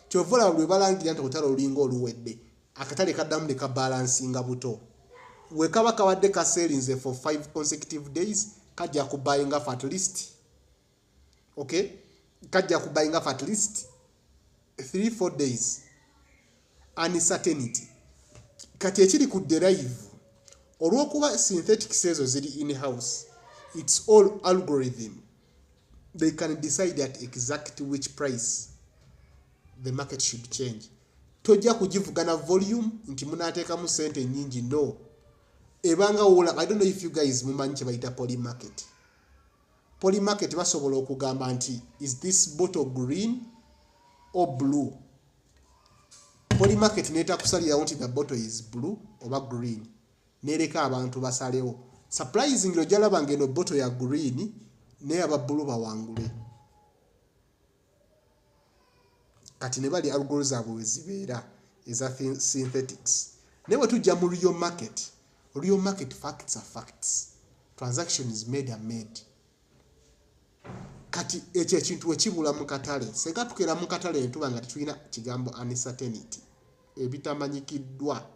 Kyovola lwe balangira nti otalo olinga oluwedde, akatale kaddamu ne kabalansinga buto. We kaba kawadde kaseerinze for 5 consecutive days, kajja kubayinga for at least, okay, kajja kubayinga for at least 3-4 days. Uncertainty. Kati ekiri ku derive, olw'okuba synthetics ezo ziri in-house, it's all algorithm. They can decide at exactly which price the market should change. Tojja kugivugana volume nti munateekamu sente nyingi, no. Ebanga wola, I don't know if you guys mumanyi kye bayita poly market. Poly market basobola okugamba nti is this bottle green or blue? Poly market neta kusalira nti the bottle is blue oba green. Nereka abantu basalewo. Surprisingly ojalaba ngeno bottle ya green ne aba blue bawangule. Kati ne bali algorithm zaabwe zibeera eza synthetics. Newe tujja mu real market. Real market facts are facts. Transaction is made and made. Kati ekyo ekintu ekibula mu katale. Senga tukera mu katale entuba nga tulina kigambo uncertainty. Ebitamanyikiddwa.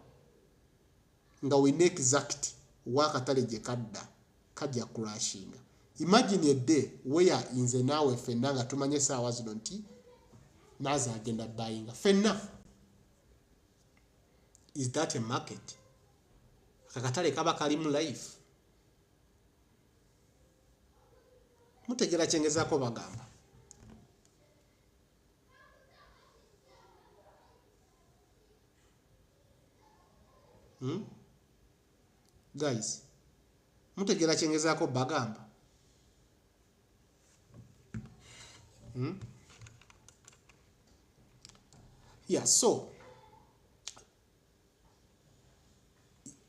Nga we exact wakatale gye kadda kajja crashinga. Imagine a day where inze naawe ffenna nga tumanye essaawa zino nti naaze agenda buyinga ffenna. Is that a market? Akatale kaba kalimu life. Mutegera kyengezaako bagamba. Guys, mutegera kyengezaako bagamba. Yeah, so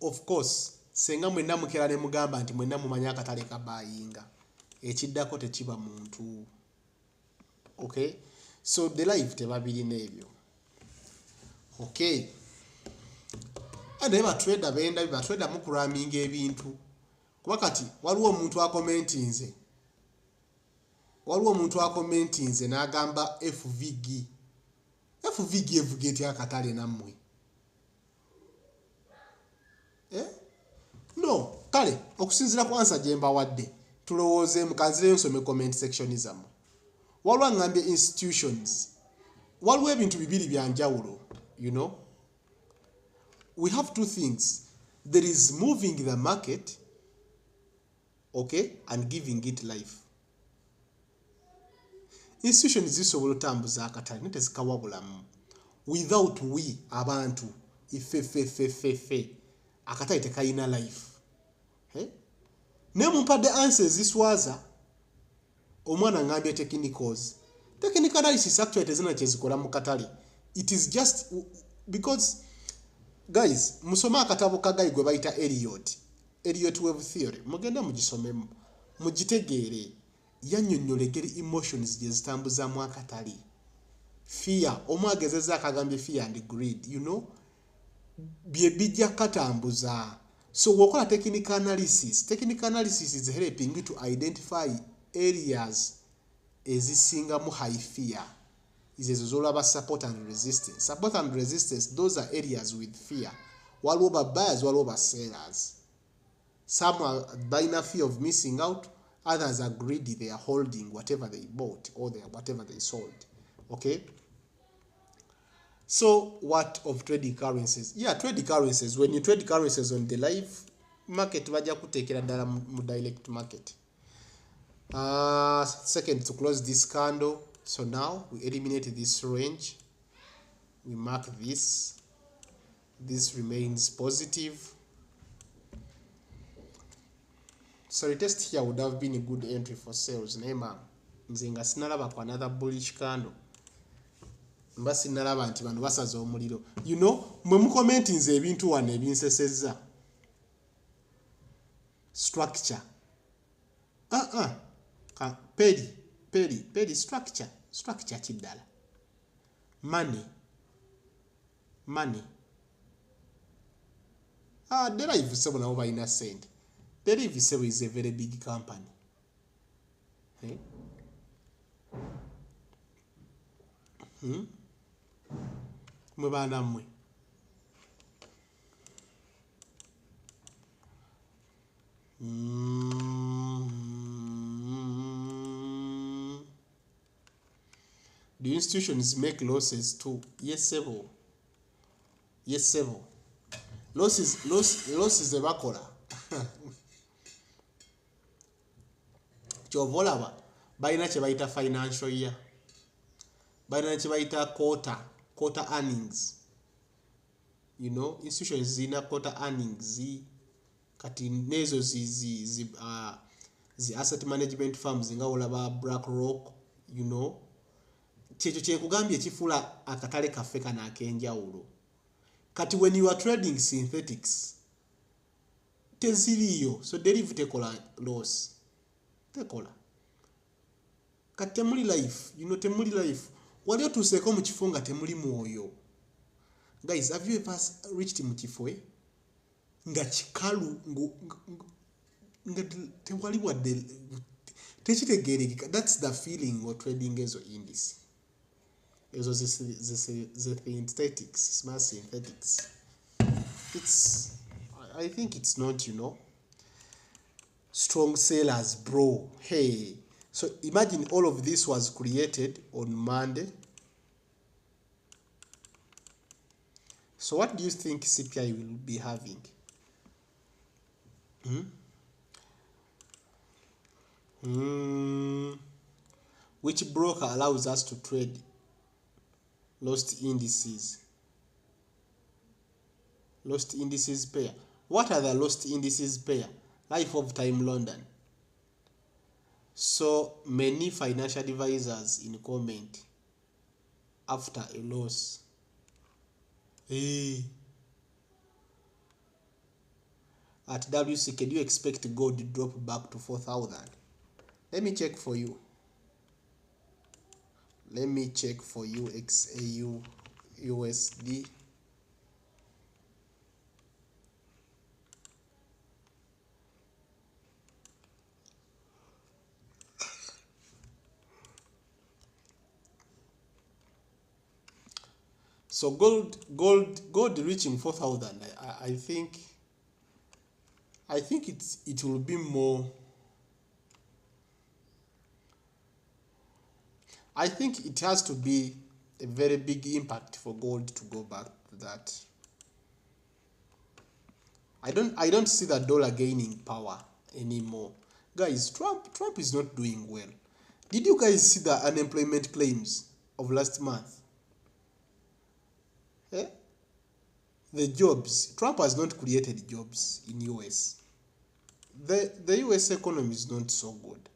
of course senga mwenna mukera ne mugamba nti mwenna mumanya akatale ka buyinga, ekiddako tekiba muntu. Okay, so the life tebabirina ebyo. Okay, ade batrader benda batrader mukuraminga ebintu kuba kati waliwo omuntu akomentinze n'agamba FVG evuga etya akatale nammwe. No, kale okusinzira ku answer gye mbawadde tulowooze mukanzireyo nsome comment section zammwe. Waliwo ngambye institutions, waliwo ebintu bibiri bya njawulo. You know, we have two things. There is moving the market, okay, and giving it life. Institutions zisobola otambuza akatale nete zikawabulamu. Without we abantu ife akatale tekayina life. Ne mumpadde answers ziswaza omwana ngambye technicals. Technical analysis actually tezina kyezikola mu katale. It is just because guys musoma akatabo kagayi gwe bayita Elliot wave theory mugenda mugisomemu mugitegeere yannyonnyola engeri emotions gye zitambuzamu akatale. Fear omwagezeza akagambye fear and greed, you know, bye bijja katambuza. So wokola technical analysis is helping you to identify areas ezisingamu high fear. Is all about support and resistance. Support and resistance, those are areas with fear. Waliwo ba buyers, waliwo ba sellers. Some are buying a fear of missing out, others are greedy, they are holding whatever they bought or whatever they sold. Okay? So what of trading currencies? Yeah, trading currencies. When you trade currencies on the live market, wajja kutekera ddala mu direct market. Second, to close this candle. So now we eliminate this range. We mark this. This remains positive. So the test here would have been a good entry for sales. Nema nzinga sinalaba kwa another bullish candle. Mbasi nalaba nti bano basaza omuliro. You know, mwe mu commentinze ebintu wane ebinsesezza. Structure. Peri structure kiddala. Money. Derive sebo nabo balina sente. Derive sebo is a very big company. Mwe baana mmwe. The institutions make losses too. Yes, several. Losses ebakola. Chovolaba balina kye bayita financial year. Balina kye bayita quarter earnings. You know, institutions zina quarter earnings. Kati nezo zi asset management firms nga olaba BlackRock, you know. Kyekyo kyekugambye kifula akatale kaffe kana akenjawulo. Kati when you are trading synthetics teziriyo, so derivative tekola loss. Tekola. Kati temuli life, you know, temuli life. Wali otuseeko mu kifo nga temuli mwoyo. Guys, have you ever reached mu kifo nga kikalu nga tewali wadde tekitegeerekeka? That's the feeling of trading ezo indices. Ezo the synthetics, smart synthetics. I think it's not, you know. strong sellers, bro. Hey, so imagine all of this was created on Monday. So what do you think CPI will be having? Which broker allows us to trade lost indices? Lost indices pair. What are the lost indices pair? Life of Time London. So many financial advisors in comment after a loss. Hey. At W.C.K, do you expect gold to drop back to 4,000? Let me check for you. Let me check for you XAU USD. So gold reaching 4,000. I think it will be more. I think it has to be a very big impact for gold to go back to that. I don't see the dollar gaining power anymore. Guys, Trump is not doing well. Did you guys see the unemployment claims of last month? Eh? The jobs. Trump has not created jobs in US. The US economy is not so good.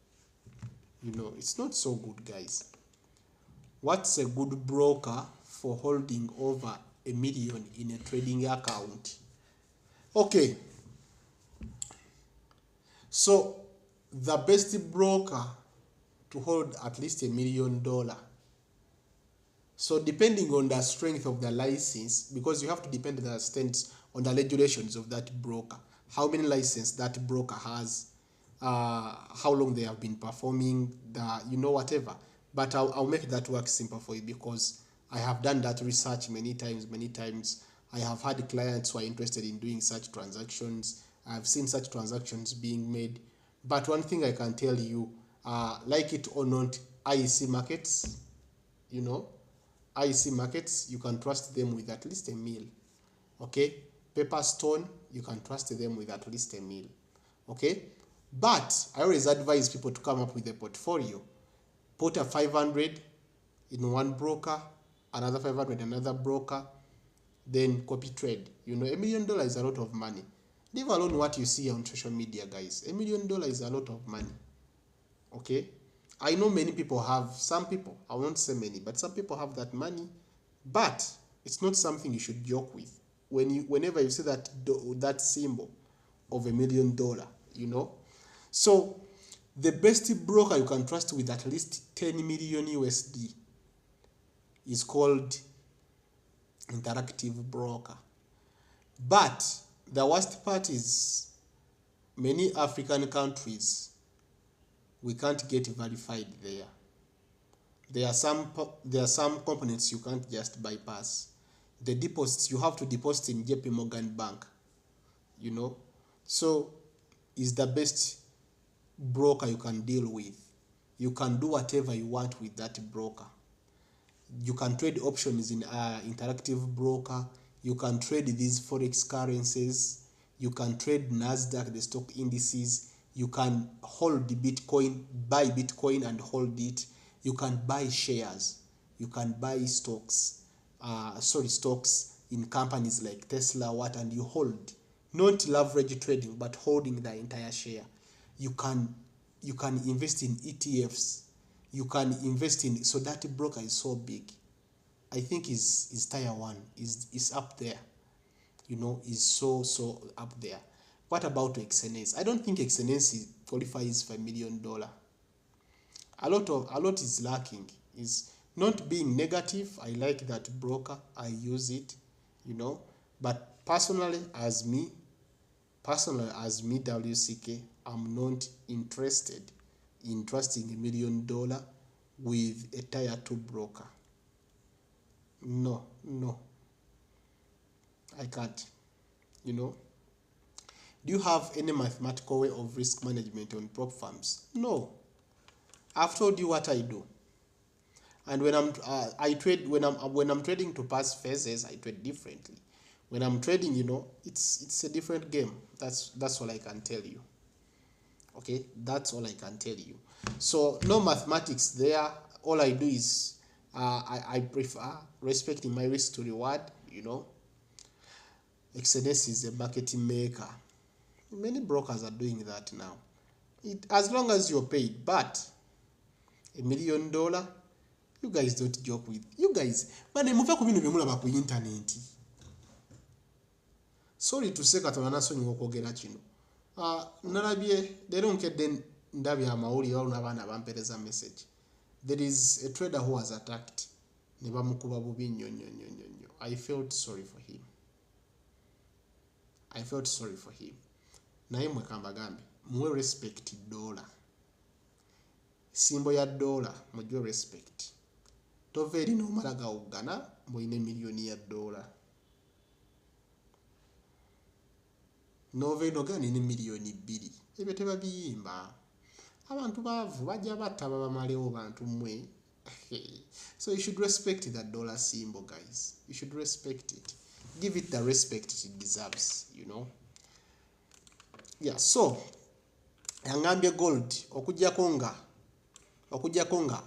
You know, it's not so good, guys. What's a good broker for holding over $1 million in a trading account? Okay. So the best broker to hold at least $1 million. So depending on the strength of the license, because you have to depend on the regulations of that broker, how many licenses that broker has, how long they have been performing, whatever. But I'll make that work simple for you because I have done that research many times. I have had clients who are interested in doing such transactions. I've seen such transactions being made. But one thing I can tell you, like it or not, IEC markets, IEC markets, you can trust them with at least $1 million. Okay? Paperstone, you can trust them with at least $1 million. Okay? But I always advise people to come up with a portfolio. Put a 500 in one broker, another 500 another broker, then copy trade. $1 million is a lot of money. Leave alone what you see on social media, guys. $1 million is a lot of money. Okay? I know many people have, some people, I won't say many, but some people have that money, but it's not something you should joke with. Whenever you see that symbol of $1 million, So the best broker you can trust with at least 10 million USD is called Interactive Broker. But the worst part is many African countries, we can't get verified there. There are some components you can't just bypass. The deposits, you have to deposit in JP Morgan Bank. So is the best broker you can deal with. You can do whatever you want with that broker. You can trade options in Interactive Broker. You can trade these forex currencies. You can trade NASDAQ, the stock indices. You can hold the Bitcoin, buy Bitcoin and hold it. You can buy shares. You can buy stocks. Stocks in companies like Tesla, and you hold. Not leverage trading, but holding the entire share. You can invest in ETFs. You can invest in, so that broker is so big. I think is tier 1, is up there. Is so up there. What about XNS? I don't think XNS qualifies for $1 million. A lot is lacking. Is not being negative. I like that broker. I use it, But personally, as me, W.C.K, I'm not interested in trusting $1 million with a tier 2 broker. No, I can't. Do you have any mathematical way of risk management on prop firms? No. I've told you what I do. And when I trade, when I'm trading to pass phases, I trade differently. When I'm trading, you know, it's a different game. That's all I can tell you. Okay, that's all I can tell you. So no mathematics there. All I do is I prefer respecting my risk to reward. You know, excellence is a marketing maker. Many brokers are doing that now. As long as you're paid, but $1 million, you guys don't joke with. You guys, man, move ku bino byemulaba ku internet. Sorry to say katona nasonyi okwogera kino. Nalabye leero nkedde ndabye amawulire waliwo n'abaana bampereza message. There is a trader who was attacked. Ne bamukuba bubi nnyo. I felt sorry for him. Naye mwe kambagambe muwe respect dollar. Simbo ya dollar mujwe respect. Tove eri n'omala gawuggana muyina emiliyoni ya dollar. Nove no gani ni miliyoni 2. Ebyo tebabiyimba. Abantu baavu bajja batta babamalewo bantu mmwe. So you should respect that dollar symbol, guys. You should respect it. Give it the respect it deserves, you know. Yeah, so yangambye gold okujja konga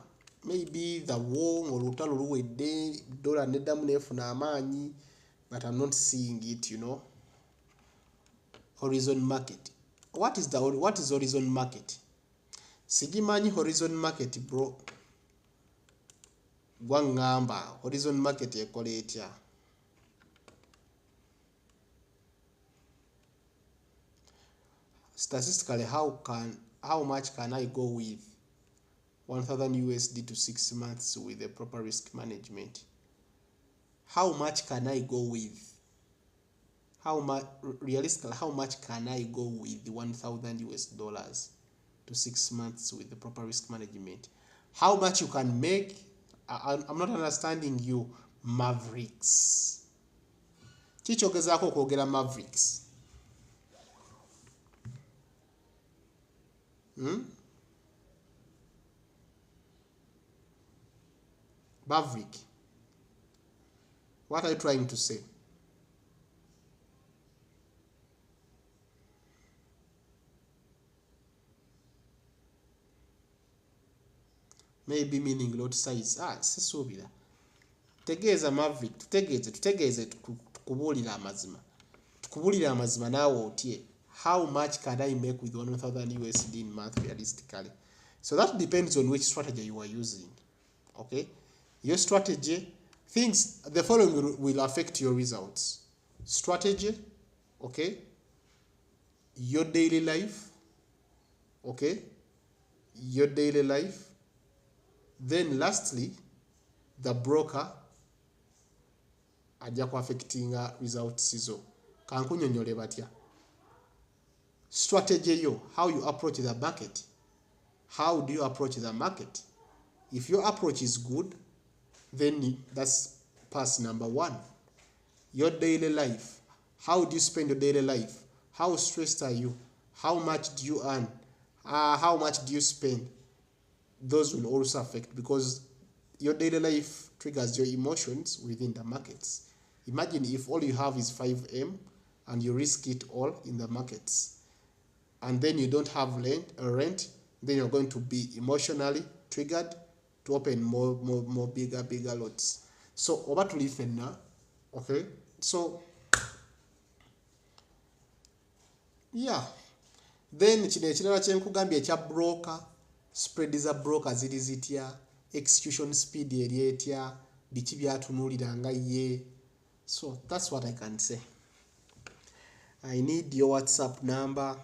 maybe the war olutalo luwedde dollar neddamu nefuna amaanyi, but I'm not seeing it, you know. Horizon market. What is horizon market? Sigimanyi horizon market, bro. Gwangamba horizon market ekola etya? Statistically, how much can I go with 1,000 USD to 6 months with a proper risk management? How much can I go with? Realistically, how much can I go with 1,000 US dollars to 6 months with the proper risk management? How much you can make? I'm not understanding you, Mavericks. Kichogezaako kwogera Mavericks. Maverick. What are you trying to say? Maybe meaning lot size. Sisubira. Tegeeza Maverick, tutegeeze tukubulira amazima. Tukubulira amazima nawe otye. How much can I make with 1,000 USD in month realistically? So that depends on which strategy you are using. Okay? Your strategy, the following will affect your results. Strategy, okay? Your daily life, okay? Your daily life. Then lastly, the broker ajja ku affecting results izo. Kankunyonyole batya. Strategy yo, how you approach the market. How do you approach the market? If your approach is good, then that's pass number 1. Your daily life. How do you spend your daily life? How stressed are you? How much do you earn? How much do you spend? Those will also affect, because your daily life triggers your emotions within the markets. Imagine if all you have is 5M and you risk it all in the markets, and then you don't have rent, then you're going to be emotionally triggered to open more bigger lots. So over to listen now. Okay, so yeah, then kino ekirala kyenkugambye ekya broker, spread za broker ziri zitya, execution speed eri etya, biki byatunuulira nga ye. So that's what I can say. I need your WhatsApp number.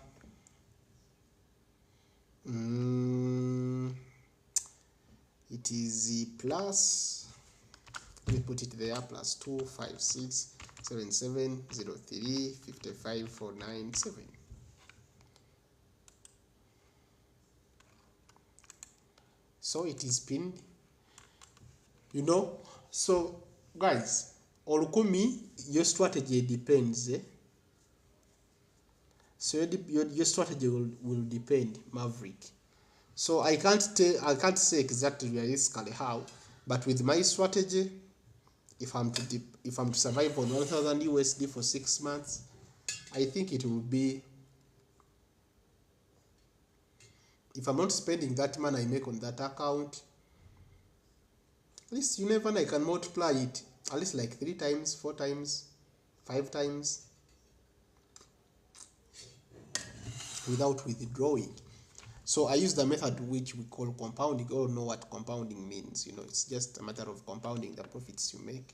It is plus, let me put it there, +256 7703 55 497. So it is pinned, you know. So guys, olukumi, your strategy depends. So your strategy will depend, Maverick. So I can't say exactly realistically how, but with my strategy, if I'm to survive on 1,000 USD for 6 months, I think it will be, if I'm not spending that money I make on that account, at least you never know, I can multiply it at least like 3 times, 4 times, 5 times without withdrawing. So I use the method which we call compounding. You all know what compounding means. It's just a matter of compounding the profits you make.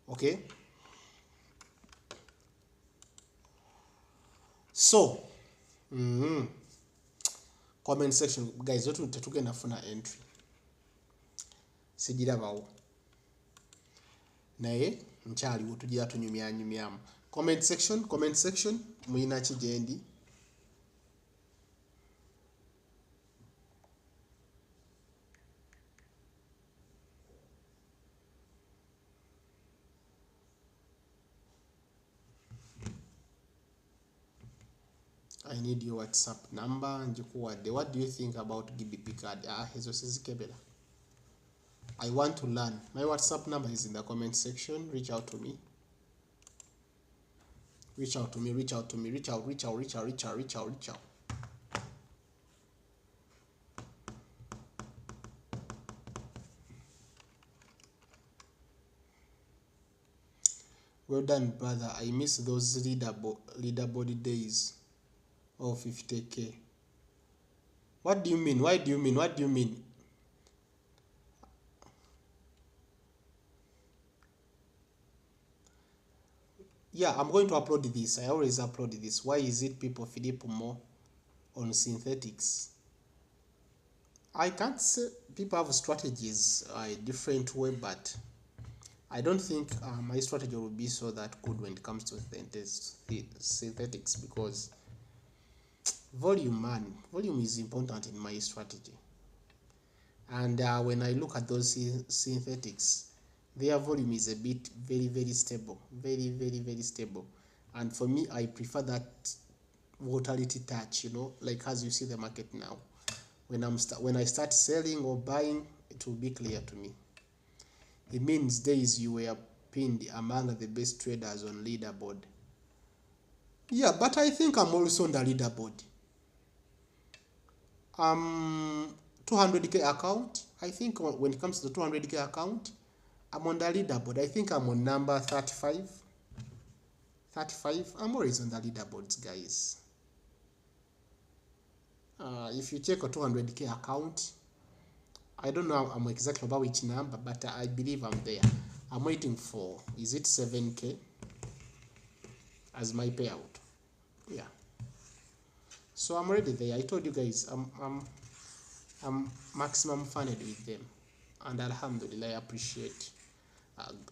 Okay. So, comment section, guys. What tetugenda funa entry. Sigirabawo. Naye nkyaliwo tugira tunyumyanyumyamu. Comment section, muyina ki gyendi? I need your WhatsApp number. Njikuwadde. What do you think about GBP card? Ezo sizikebera. I want to learn. My WhatsApp number is in the comment section. Reach out to me. Reach out. Well done, brother. I miss those leaderboard days of 50K. What do you mean? What do you mean? Yeah, I'm going to upload this. I always upload this. Why is it people flip more on synthetics? I can't say people have strategies a different way, but I don't think my strategy will be so that good when it comes to synthetics, because volume is important in my strategy. And when I look at those synthetics, their volume is a bit very stable, very stable. And for me, I prefer that volatility touch, like as you see the market now. When I start selling or buying, it will be clear to me. It means days you were pinned among the best traders on leaderboard. Yeah, but I think I'm also on the leaderboard. 200K account. I think when it comes to the 200K account, I'm on the leaderboard. I think I'm on number 35. I'm always on the leaderboards, guys. If you check a 200K account, I don't know I'm exactly about which number, but I believe I'm there. I'm waiting for, is it 7K as my payout? Yeah. So I'm already there. I told you guys I'm maximum funded with them, and alhamdulillah, I appreciate.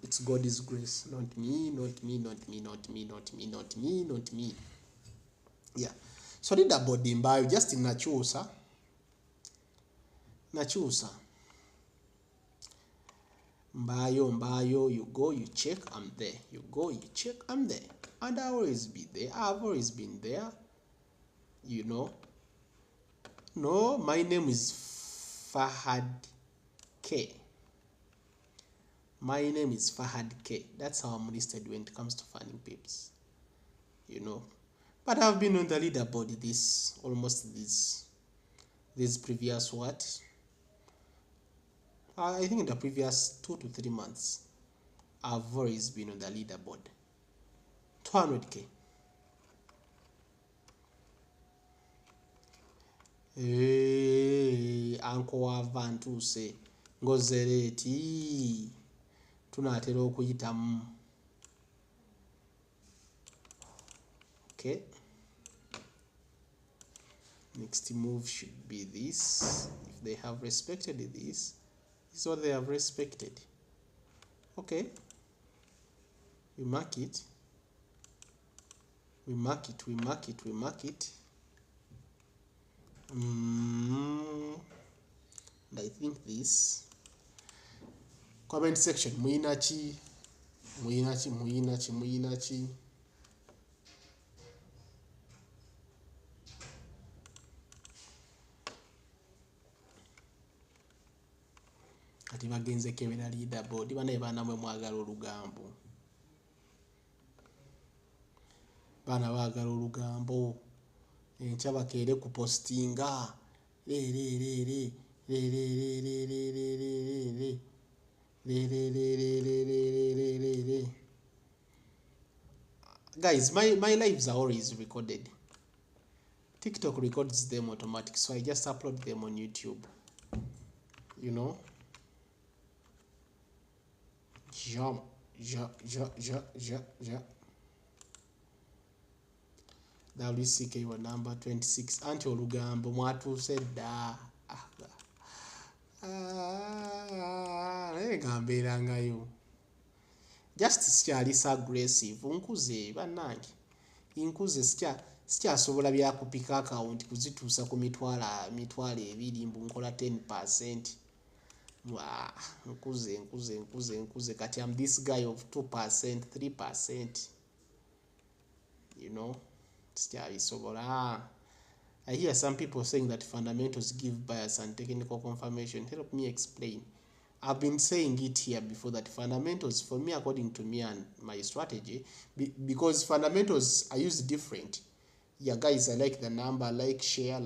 It's God's grace, not me. Yeah. So leaderboard mbayo just nakyusa. Mbayo, you go, you check, I'm there. You go, you check, I'm there. And I've always been there. No, my name is Fahad K. My name is Fahad K. That's how I'm listed when it comes to finding pips. But I've been on the leaderboard this previous what? I think in the previous 2 to 3 months, I've always been on the leaderboard. 200K. Uncle Avantu say, ngozereti tunatera okuyitamu. Okay. Next move should be this. If they have respected this is what they have respected. Okay. We mark it. And I think this. Comment section. Muyinachi. ati bagenze kebera leaderboard bana bana mwe mwagala olugambo bana bagala olugambo enkya bakeere ku postinga le guys, my lives are always recorded. TikTok records them automatic, so I just upload them on YouTube. You know? Ja. W.C.K wa number 26. Anti olugambo mwatuuse dda. Gambeerangayo. Justice kyali so aggressive. Nkuze bannange. Nkuze sikyasobola byakupika account kuzituusa ku mitwalo 2 mbu nkola 10%. Nkuze kati I'm this guy of 2%, 3%. You know, sikyabisobola. I hear some people saying that fundamentals give bias and technical confirmation. Help me explain. I've been saying it here before that fundamentals, for me, according to me and my strategy, because fundamentals are used different. Yeah, guys, I like the number, like share.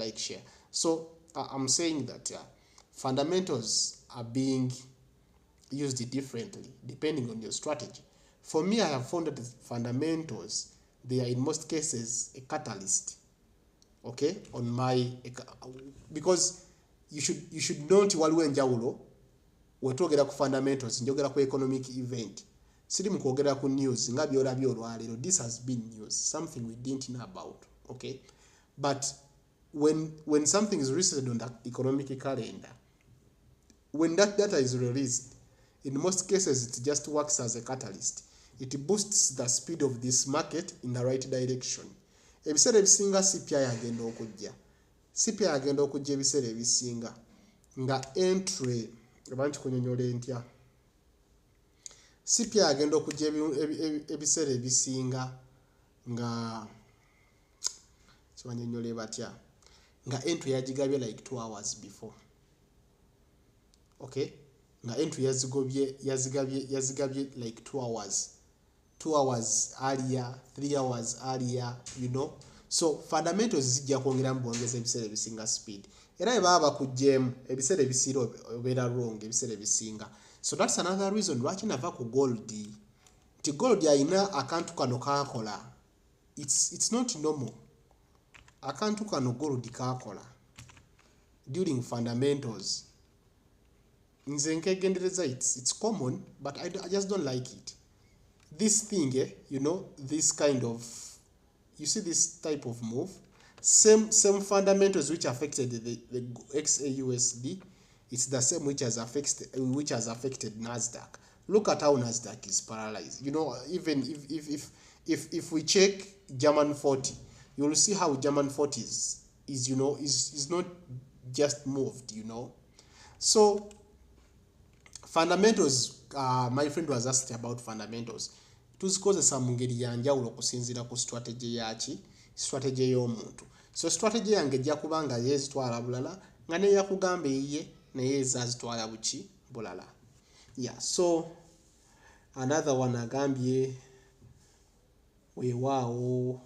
So I'm saying that fundamentals are being used differently depending on your strategy. For me, I have found that the fundamentals, they are in most cases a catalyst. Okay, on my, because you should know waliwo enjawulo wetwogera ku fundamentals njogera ku economic event siri mu kwogera ku news nga byolabyo olwalero. This has been news, something we didn't know about. Okay, but when something is listed on the economic calendar, when that data is released, in most cases it just works as a catalyst. It boosts the speed of this market in the right direction. Ebiseera ebisinga CPI agenda okujja ebiseera ebisinga nga entry abantu kunyonyola entya. CPI agenda okujja ebiseera ebisinga nga kibanyonyole batya nga entry yagigabye like 2 hours before. Okay, nga entry yazigabye like 2 hours. 2 hours earlier, 3 hours earlier, you know. So fundamentals zijja kwongera mbongeza ebiseera ebisinga speed. Era baba kujjem ebiseera ebisiro obera wrong ebiseera ebisinga. So that's another reason lwaki nava ku gold. Ti gold ayina akantu kano kakola. It's not normal. Akantu kano gold kakola during fundamentals. Nze nkegendereza it's common, but I just don't like it. This thing, you know, this kind of, you see this type of move, same fundamentals which affected the XAUSD, it's the same which has affected Nasdaq. Look at how Nasdaq is paralyzed. You know, even if we check German 40, you will see how German 40 is you know, is not just moved, you know. So fundamentals, my friend was asked about fundamentals. Tuzikozesa mu ngeri ya njawulo okusinziira ku strategy y'omuntu. So strategy yange ejja kubanga yeezitwala bulala nga ne yakugamba eyiye naye ezazitwala buki bulala. Yeah, so another one agambye weewaawo.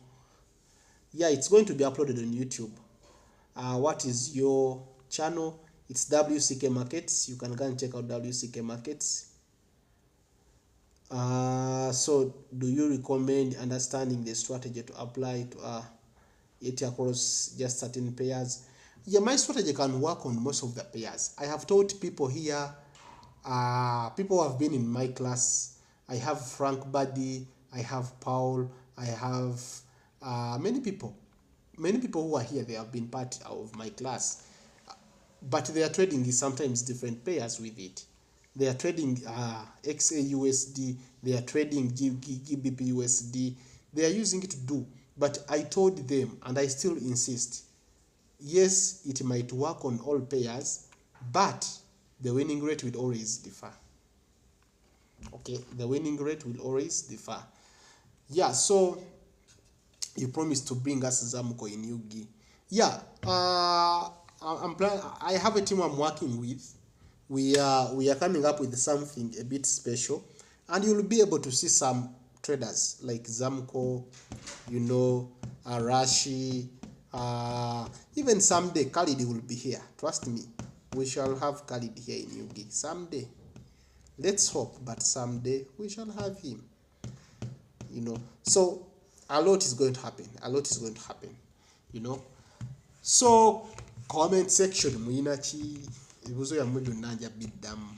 Yeah, it's going to be uploaded on YouTube. What is your channel? It's W.C.K Markets. You can go and check out W.C.K Markets. So do you recommend understanding the strategy to apply to it across just certain pairs? Yeah, my strategy can work on most of the pairs. I have taught people here, people who have been in my class. I have Frank Buddy, I have Paul, I have many people who are here. They have been part of my class, but their trading is sometimes different pairs with it. They are trading XAUSD, they are trading GBPUSD, they are using it to do. But I told them, and I still insist, yes, it might work on all pairs, but the winning rate will always differ. Okay, the winning rate will always differ. Yeah, so you promised to bring us Zamuko in Yugi. Yeah, I have a team I'm working with. we are coming up with something a bit special, and you'll be able to see some traders like Zamco, you know, Arashi, even someday Khalid will be here. Trust me, we shall have Khalid here in Yugi someday. Let's hope, but someday we shall have him. You know, so a lot is going to happen. A lot is going to happen. You know, so comment section muyina ki ebibuzo yammwe byonna njabiddamu.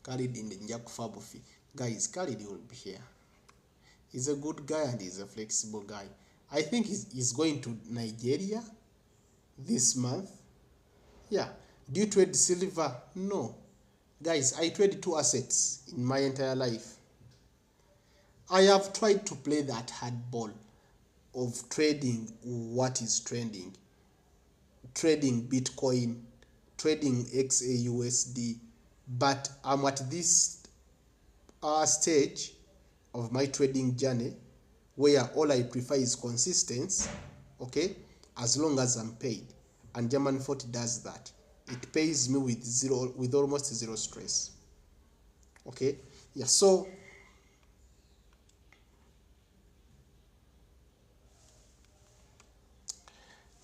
Khalid nja kufa bufi. Guys, Khalid will be here. He's a good guy and he's a flexible guy. I think he's going to Nigeria this month. Yeah. Do you trade silver? No. Guys, I trade 2 assets in my entire life. I have tried to play that hardball of trading what is trending, trading Bitcoin, trading XAUSD, but I'm at this stage of my trading journey where all I prefer is consistency, okay, as long as I'm paid, and German 40 does that. It pays me with almost zero stress. Okay, yeah, so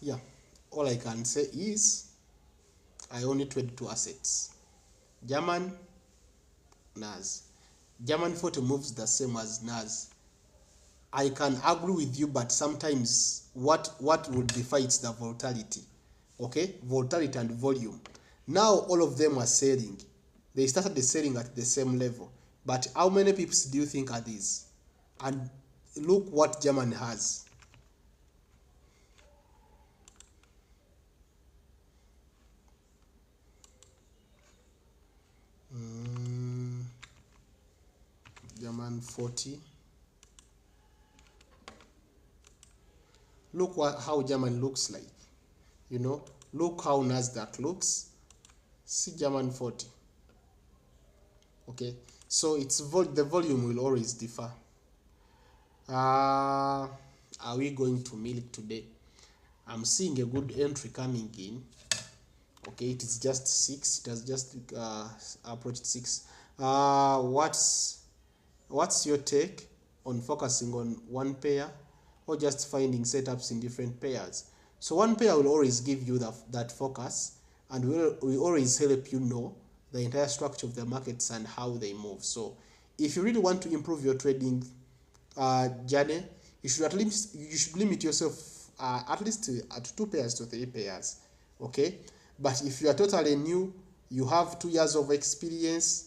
yeah, all I can say is I only trade 2 assets, German, NAS. German 40 moves the same as NAS. I can agree with you, but sometimes what would defy it's the volatility. Okay, volatility and volume. Now all of them are selling. They started the selling at the same level, but how many pips do you think are these? And look what German has. German 40. Look how German looks like. You know, look how Nasdaq looks. See German 40. Okay, so it's the volume will always differ. Are we going to milk today? I'm seeing a good entry coming in. Okay, it is just 6. It has just approached 6. What's your take on focusing on one pair or just finding setups in different pairs? So one pair will always give you that focus, and will always help you know the entire structure of the markets and how they move. So if you really want to improve your trading journey, you should limit yourself at least at 2 pairs to 3 pairs. Okay, but if you are totally new, you have 2 years of experience,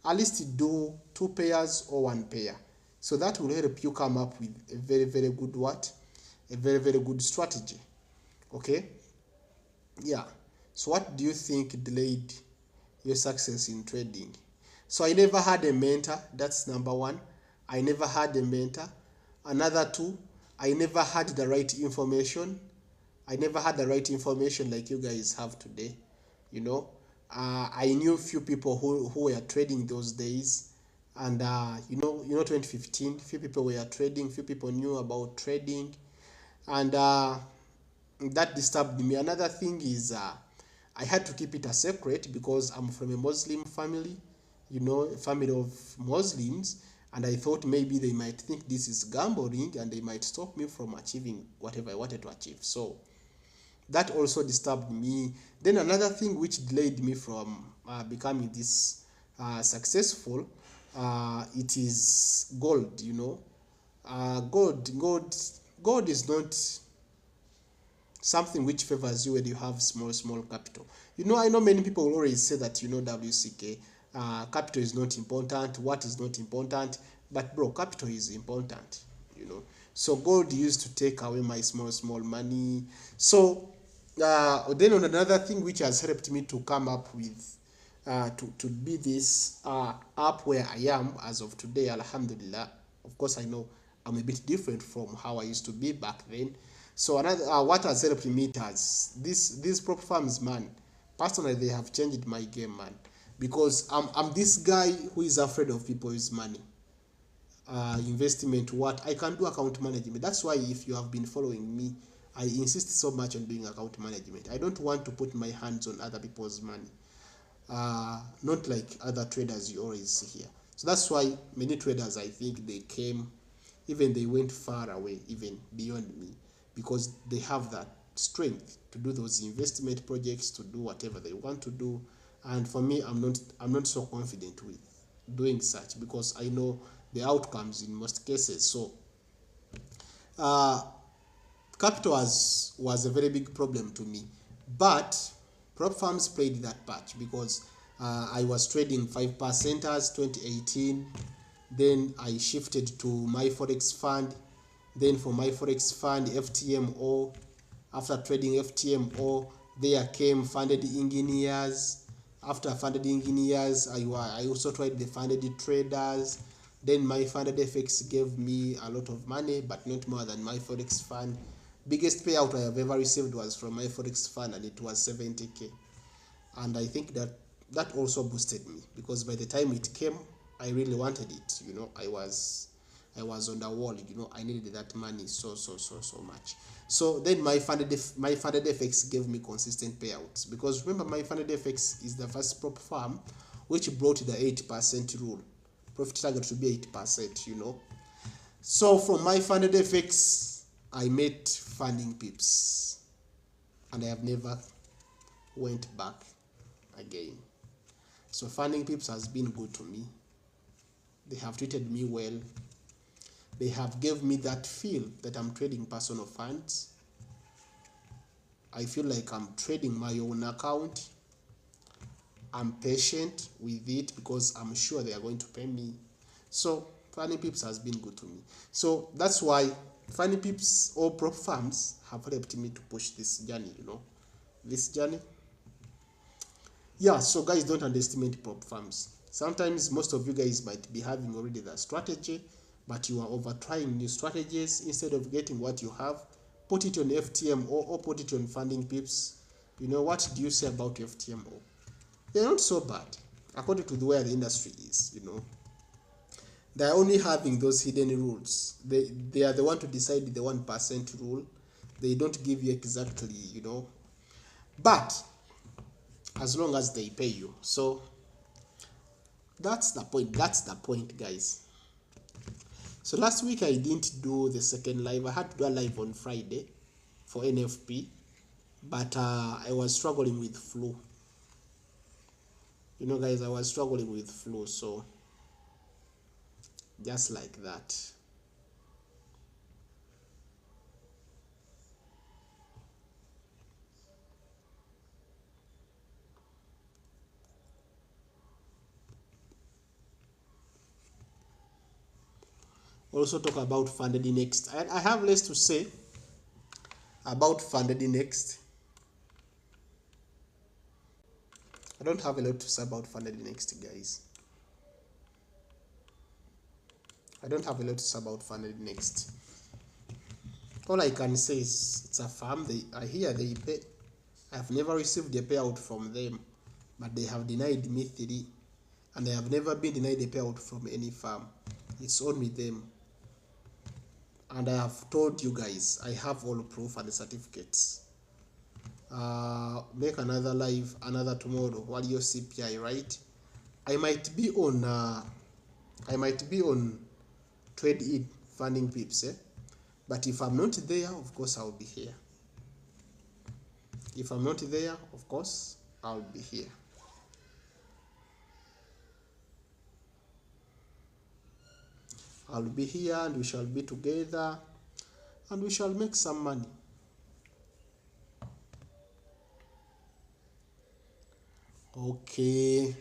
at least do 2 pairs or 1 pair. So that will help you come up with a very, very good a very, very good strategy. Okay, yeah. So what do you think delayed your success in trading? So I never had a mentor. That's number 1. I never had a mentor. Another 2, I never had the right information. I never had the right information like you guys have today. You know, I knew few people who were trading those days, and you know 2015, few people were trading, few people knew about trading, and that disturbed me. Another thing is I had to keep it a secret because I'm from a Muslim family, you know, a family of Muslims, and I thought maybe they might think this is gambling and they might stop me from achieving whatever I wanted to achieve. So that also disturbed me. Then another thing which delayed me from becoming this successful, it is gold. You know, gold is not something which favors you when you have small capital. You know, I know many people will always say that, you know, W.C.K, capital is not important, what is not important, but bro, capital is important, you know. So gold used to take away my small money. So then on another thing which has helped me to come up with to be this up where I am as of today, alhamdulillah. Of course, I know I'm a bit different from how I used to be back then. So another what has helped me has these prop firms, man. Personally, they have changed my game, man. Because I'm this guy who is afraid of people's money. Investment, what I can do account management. That's why if you have been following me, I insist so much on doing account management. I don't want to put my hands on other people's money. Not like other traders you always see here. So that's why many traders, I think they came, even they went far away, even beyond me, because they have that strength to do those investment projects, to do whatever they want to do. And for me, I'm not so confident with doing such, because I know the outcomes in most cases. So capital was a very big problem to me, but prop firms played that part, because I was trading 5%ers 2018, then I shifted to my forex fund, then for my forex fund FTMO. After trading FTMO, there came funded engineers. After funded engineers, I also tried the funded traders. Then my funded FX gave me a lot of money, but not more than my forex fund. Biggest payout I have ever received was from my forex fund, and it was 70k. And I think that also boosted me, because by the time it came, I really wanted it. You know, I was on the wall. You know, I needed that money so much. So then my funded FX gave me consistent payouts, because remember, my funded FX is the first prop firm which brought the 8% rule, profit target to be 8%. You know, so from my funded FX, I made funding pips, and I have never went back again. So funding pips has been good to me. They have treated me well. They have gave me that feel that I'm trading personal funds. I feel like I'm trading my own account. I'm patient with it, because I'm sure they are going to pay me. So funding pips has been good to me. So that's why funding pips or prop firms have helped me to push this journey, you know, this journey. Yeah, so guys, don't underestimate prop firms. Sometimes most of you guys might be having already that strategy, but you are over trying new strategies. Instead of getting what you have, put it on FTMO or put it on funding pips. You know, what do you say about FTMO? They're not so bad, according to the way the industry is, you know. They're only having those hidden rules. They are the one to decide the 1% rule. They don't give you exactly, you know. But as long as they pay you. So that's the point. That's the point, guys. So last week I didn't do the second live. I had to do a live on Friday for NFP, but I was struggling with flu. You know, guys, I was struggling with flu, so just like that. Also talk about funded next. I have less to say about funded next. I don't have a lot to say about funded next, guys. I don't have a lot to say about funded next. All I can say is it's a firm. I hear they pay. I've never received a payout from them, but they have denied me 3, and I have never been denied a payout from any firm. It's only them. And I have told you guys, I have all proof and certificates. Make another live, another tomorrow. What your CPI, right? I might be on trade in funding pips, but if I'm not there, of course I'll be here. If I'm not there, of course I'll be here. I'll be here, and we shall be together, and we shall make some money. Okay.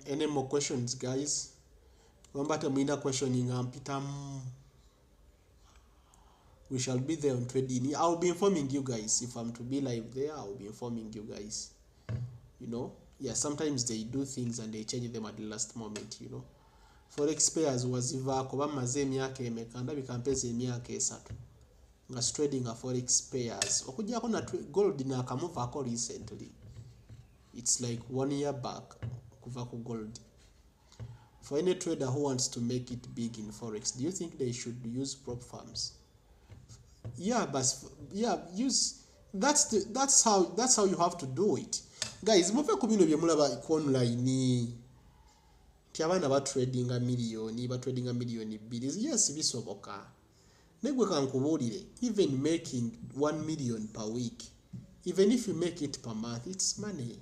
Any more questions, guys? Remember, mina questioning we shall be there on trading. I'll be informing you guys. If I'm to be live there, I'll be informing you guys. You know, yeah, sometimes they do things and they change them at the last moment, you know. Forex pairs waziva kuba maze emyaka emeka ndabika mpeze emyaka 3 nga trading a forex pairs okujjako na gold na akamuvaako recently. It's like 1 year back kuva ku gold. For any trader who wants to make it big in forex, do you think they should use prop firms? Yeah, but use that's how you have to do it. Guys, muve ku bino bye mulaba online nti abaana batradinga miliyoni bbiri. Yes, bisoboka. Negwe kankubuulire, even making 1 million per week, even if you make it per month, it's money.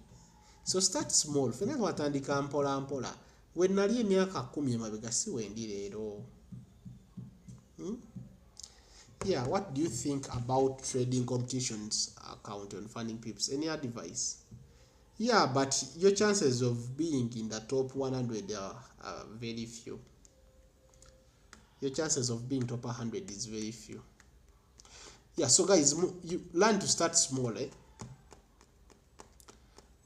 So start small. Fena watandika mpola mpola. When nali emyaka 10 emabega si wendi leero. Yeah, what do you think about trading competitions account on Funding Pips? Any advice? Yeah, but your chances of being in the top 100 are very few. Your chances of being top 100 is very few. Yeah, so guys, you learn to start small.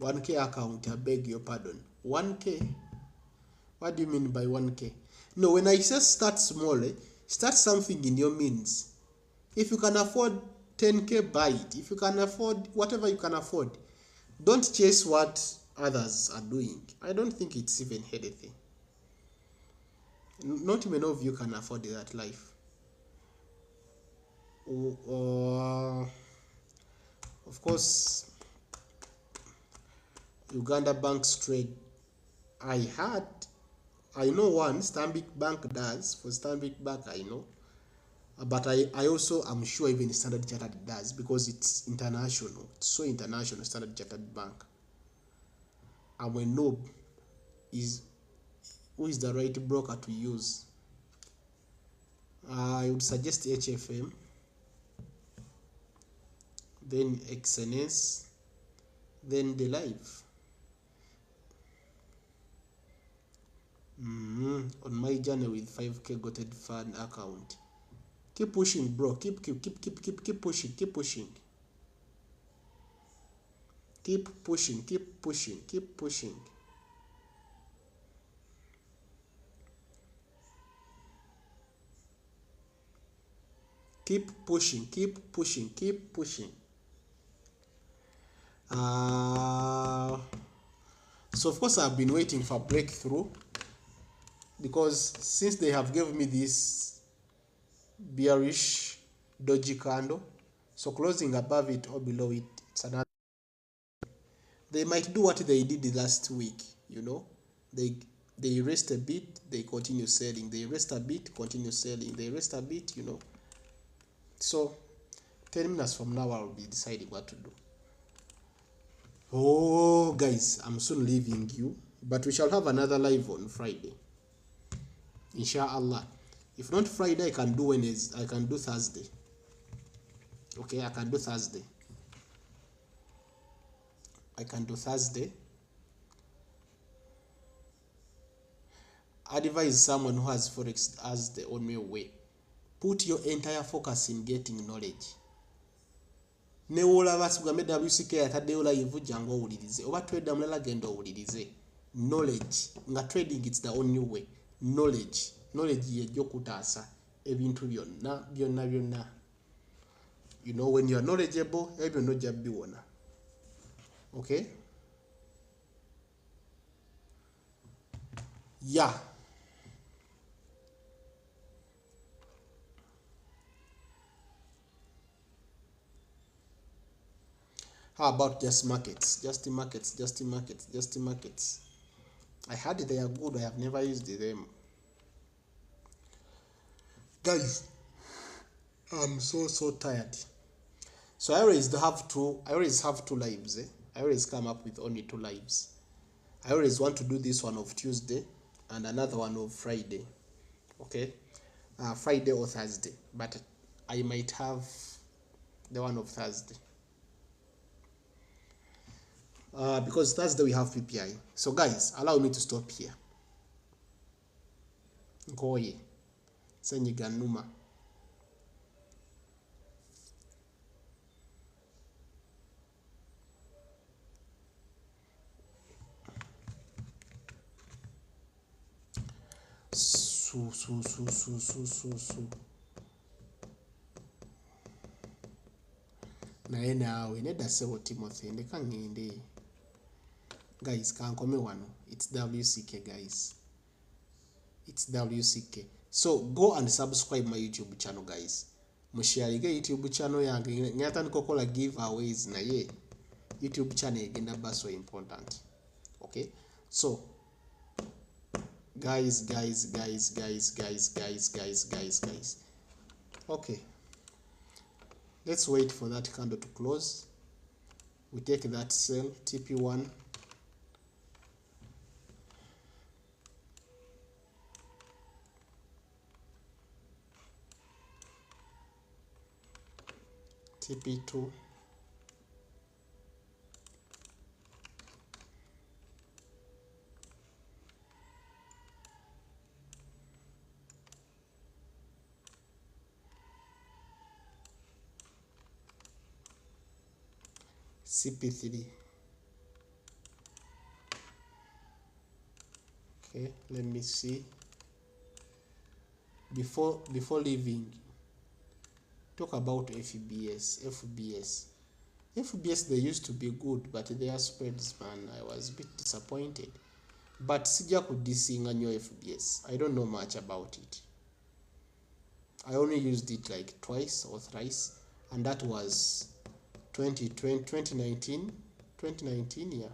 1K account, I beg your pardon. 1K? What do you mean by 1K? No, when I say start small, start something in your means. If you can afford 10K, buy it. If you can afford whatever you can afford, don't chase what others are doing. I don't think it's even healthy. Not many of you can afford that life. Of course, Uganda banks trade. I know one, Stanbic Bank does. For Stanbic Bank, I know. But I also am sure even Standard Chartered does, because it's international. It's so international, Standard Chartered Bank. And we know who is the right broker to use. I would suggest HFM, then XNS, then the Live. On my journey with 5K Goted Fund account. Keep pushing, bro. Keep pushing. Keep pushing. Keep pushing. Keep pushing. Keep pushing. Keep pushing. Keep pushing. Keep pushing. Keep pushing. So of course I've been waiting for breakthrough, because since they have given me this bearish dodgy candle, so closing above it or below it, it's another. They might do what they did last week, you know. They rest a bit, they continue selling. They rest a bit, continue selling. They rest a bit, you know. So 10 minutes from now I'll be deciding what to do. Oh guys, I'm soon leaving you, but we shall have another live on Friday, inshallah. If not Friday, I can do Wednesday. I can do Thursday. Okay, I can do Thursday. I can do Thursday. Advise someone who has forex as the only way. Put your entire focus in getting knowledge. Newola basugambe W.C.K ataddeyo live jango owulirize, oba trader mulala genda owulirize. Knowledge nga trading, it's the only way. Knowledge yejjo kutaasa ebintu byonna. You know, when you are knowledgeable, ebyo nojja biwona. Okay? Yeah. How about just markets? Just the markets. I heard they are good. I have never used them. Guys, I'm so tired. So I always have two lives. I always come up with only 2 lives. I always want to do this one of Tuesday and another one of Friday. Okay? Friday or Thursday. But I might have the one of Thursday. Because Thursday we have PPI. So guys, allow me to stop here. Nkoye. Senyiga Numa. Naye naawe nedda ssebo Timothy ndeka ngende. Guys, kankome wano. It's W.C.K guys. it's W.C.K. So go and subscribe my YouTube channel, guys. Mushare YouTube channel yange ngatandika kokola giveaways naye YouTube channel egenda ba so important. Okay, so guys. Okay, let's wait for that candle to close. We take that sell TP1, TP2, CP3. Okay, let me see. Before leaving, talk about FBS. They used to be good, but their spreads, man, I was a bit disappointed. But sija kudisinga nyo FBS. I don't know much about it. I only used it like twice or thrice, and that was 2019, yeah.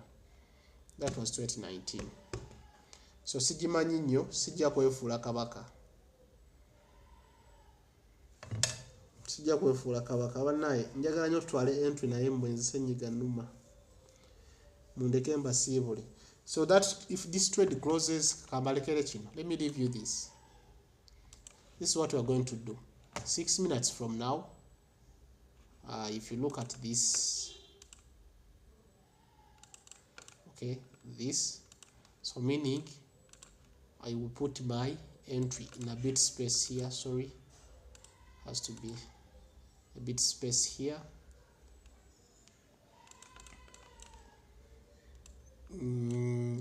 That was 2019. So sijimanyi nnyo, sijja kwefuula kabaka. Bannaye njagala nnyo tutwale entry naye mbwenzi nyiga nnuma. Mundeke mbasiibule. So that if this trade closes, kabalekere kino. Let me leave you this. This is what we are going to do. 6 minutes from now, if you look at this, okay, this, so meaning I will put my entry in a bit space here. Sorry, has to be a bit space here.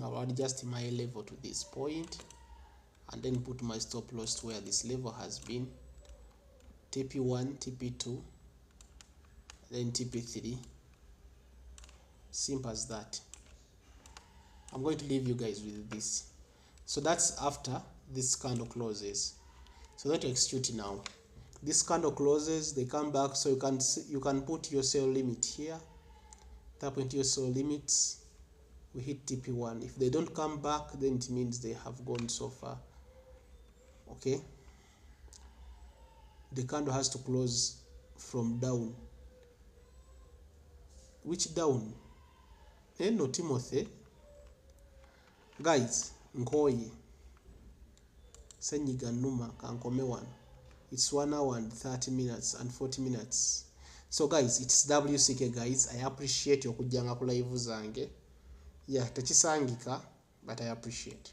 I'll adjust my level to this point and then put my stop loss to where this level has been. TP1, TP2, then TP3. Simple as that. I'm going to leave you guys with this. So that's after this candle closes. So let's execute now. This candle closes, they come back, so you can put your sell limit here. Tap into your sell limits. We hit TP1. If they don't come back, then it means they have gone so far. Okay. The candle has to close from down. Which down? No, Timothy. Guys, nkoye. Senyiga numa kankome one. It's 1 hour and 30 minutes and 40 minutes. So guys, it's W.C.K, guys. I appreciate you kujanga ku live zange. Yeah, techisangika, but I appreciate.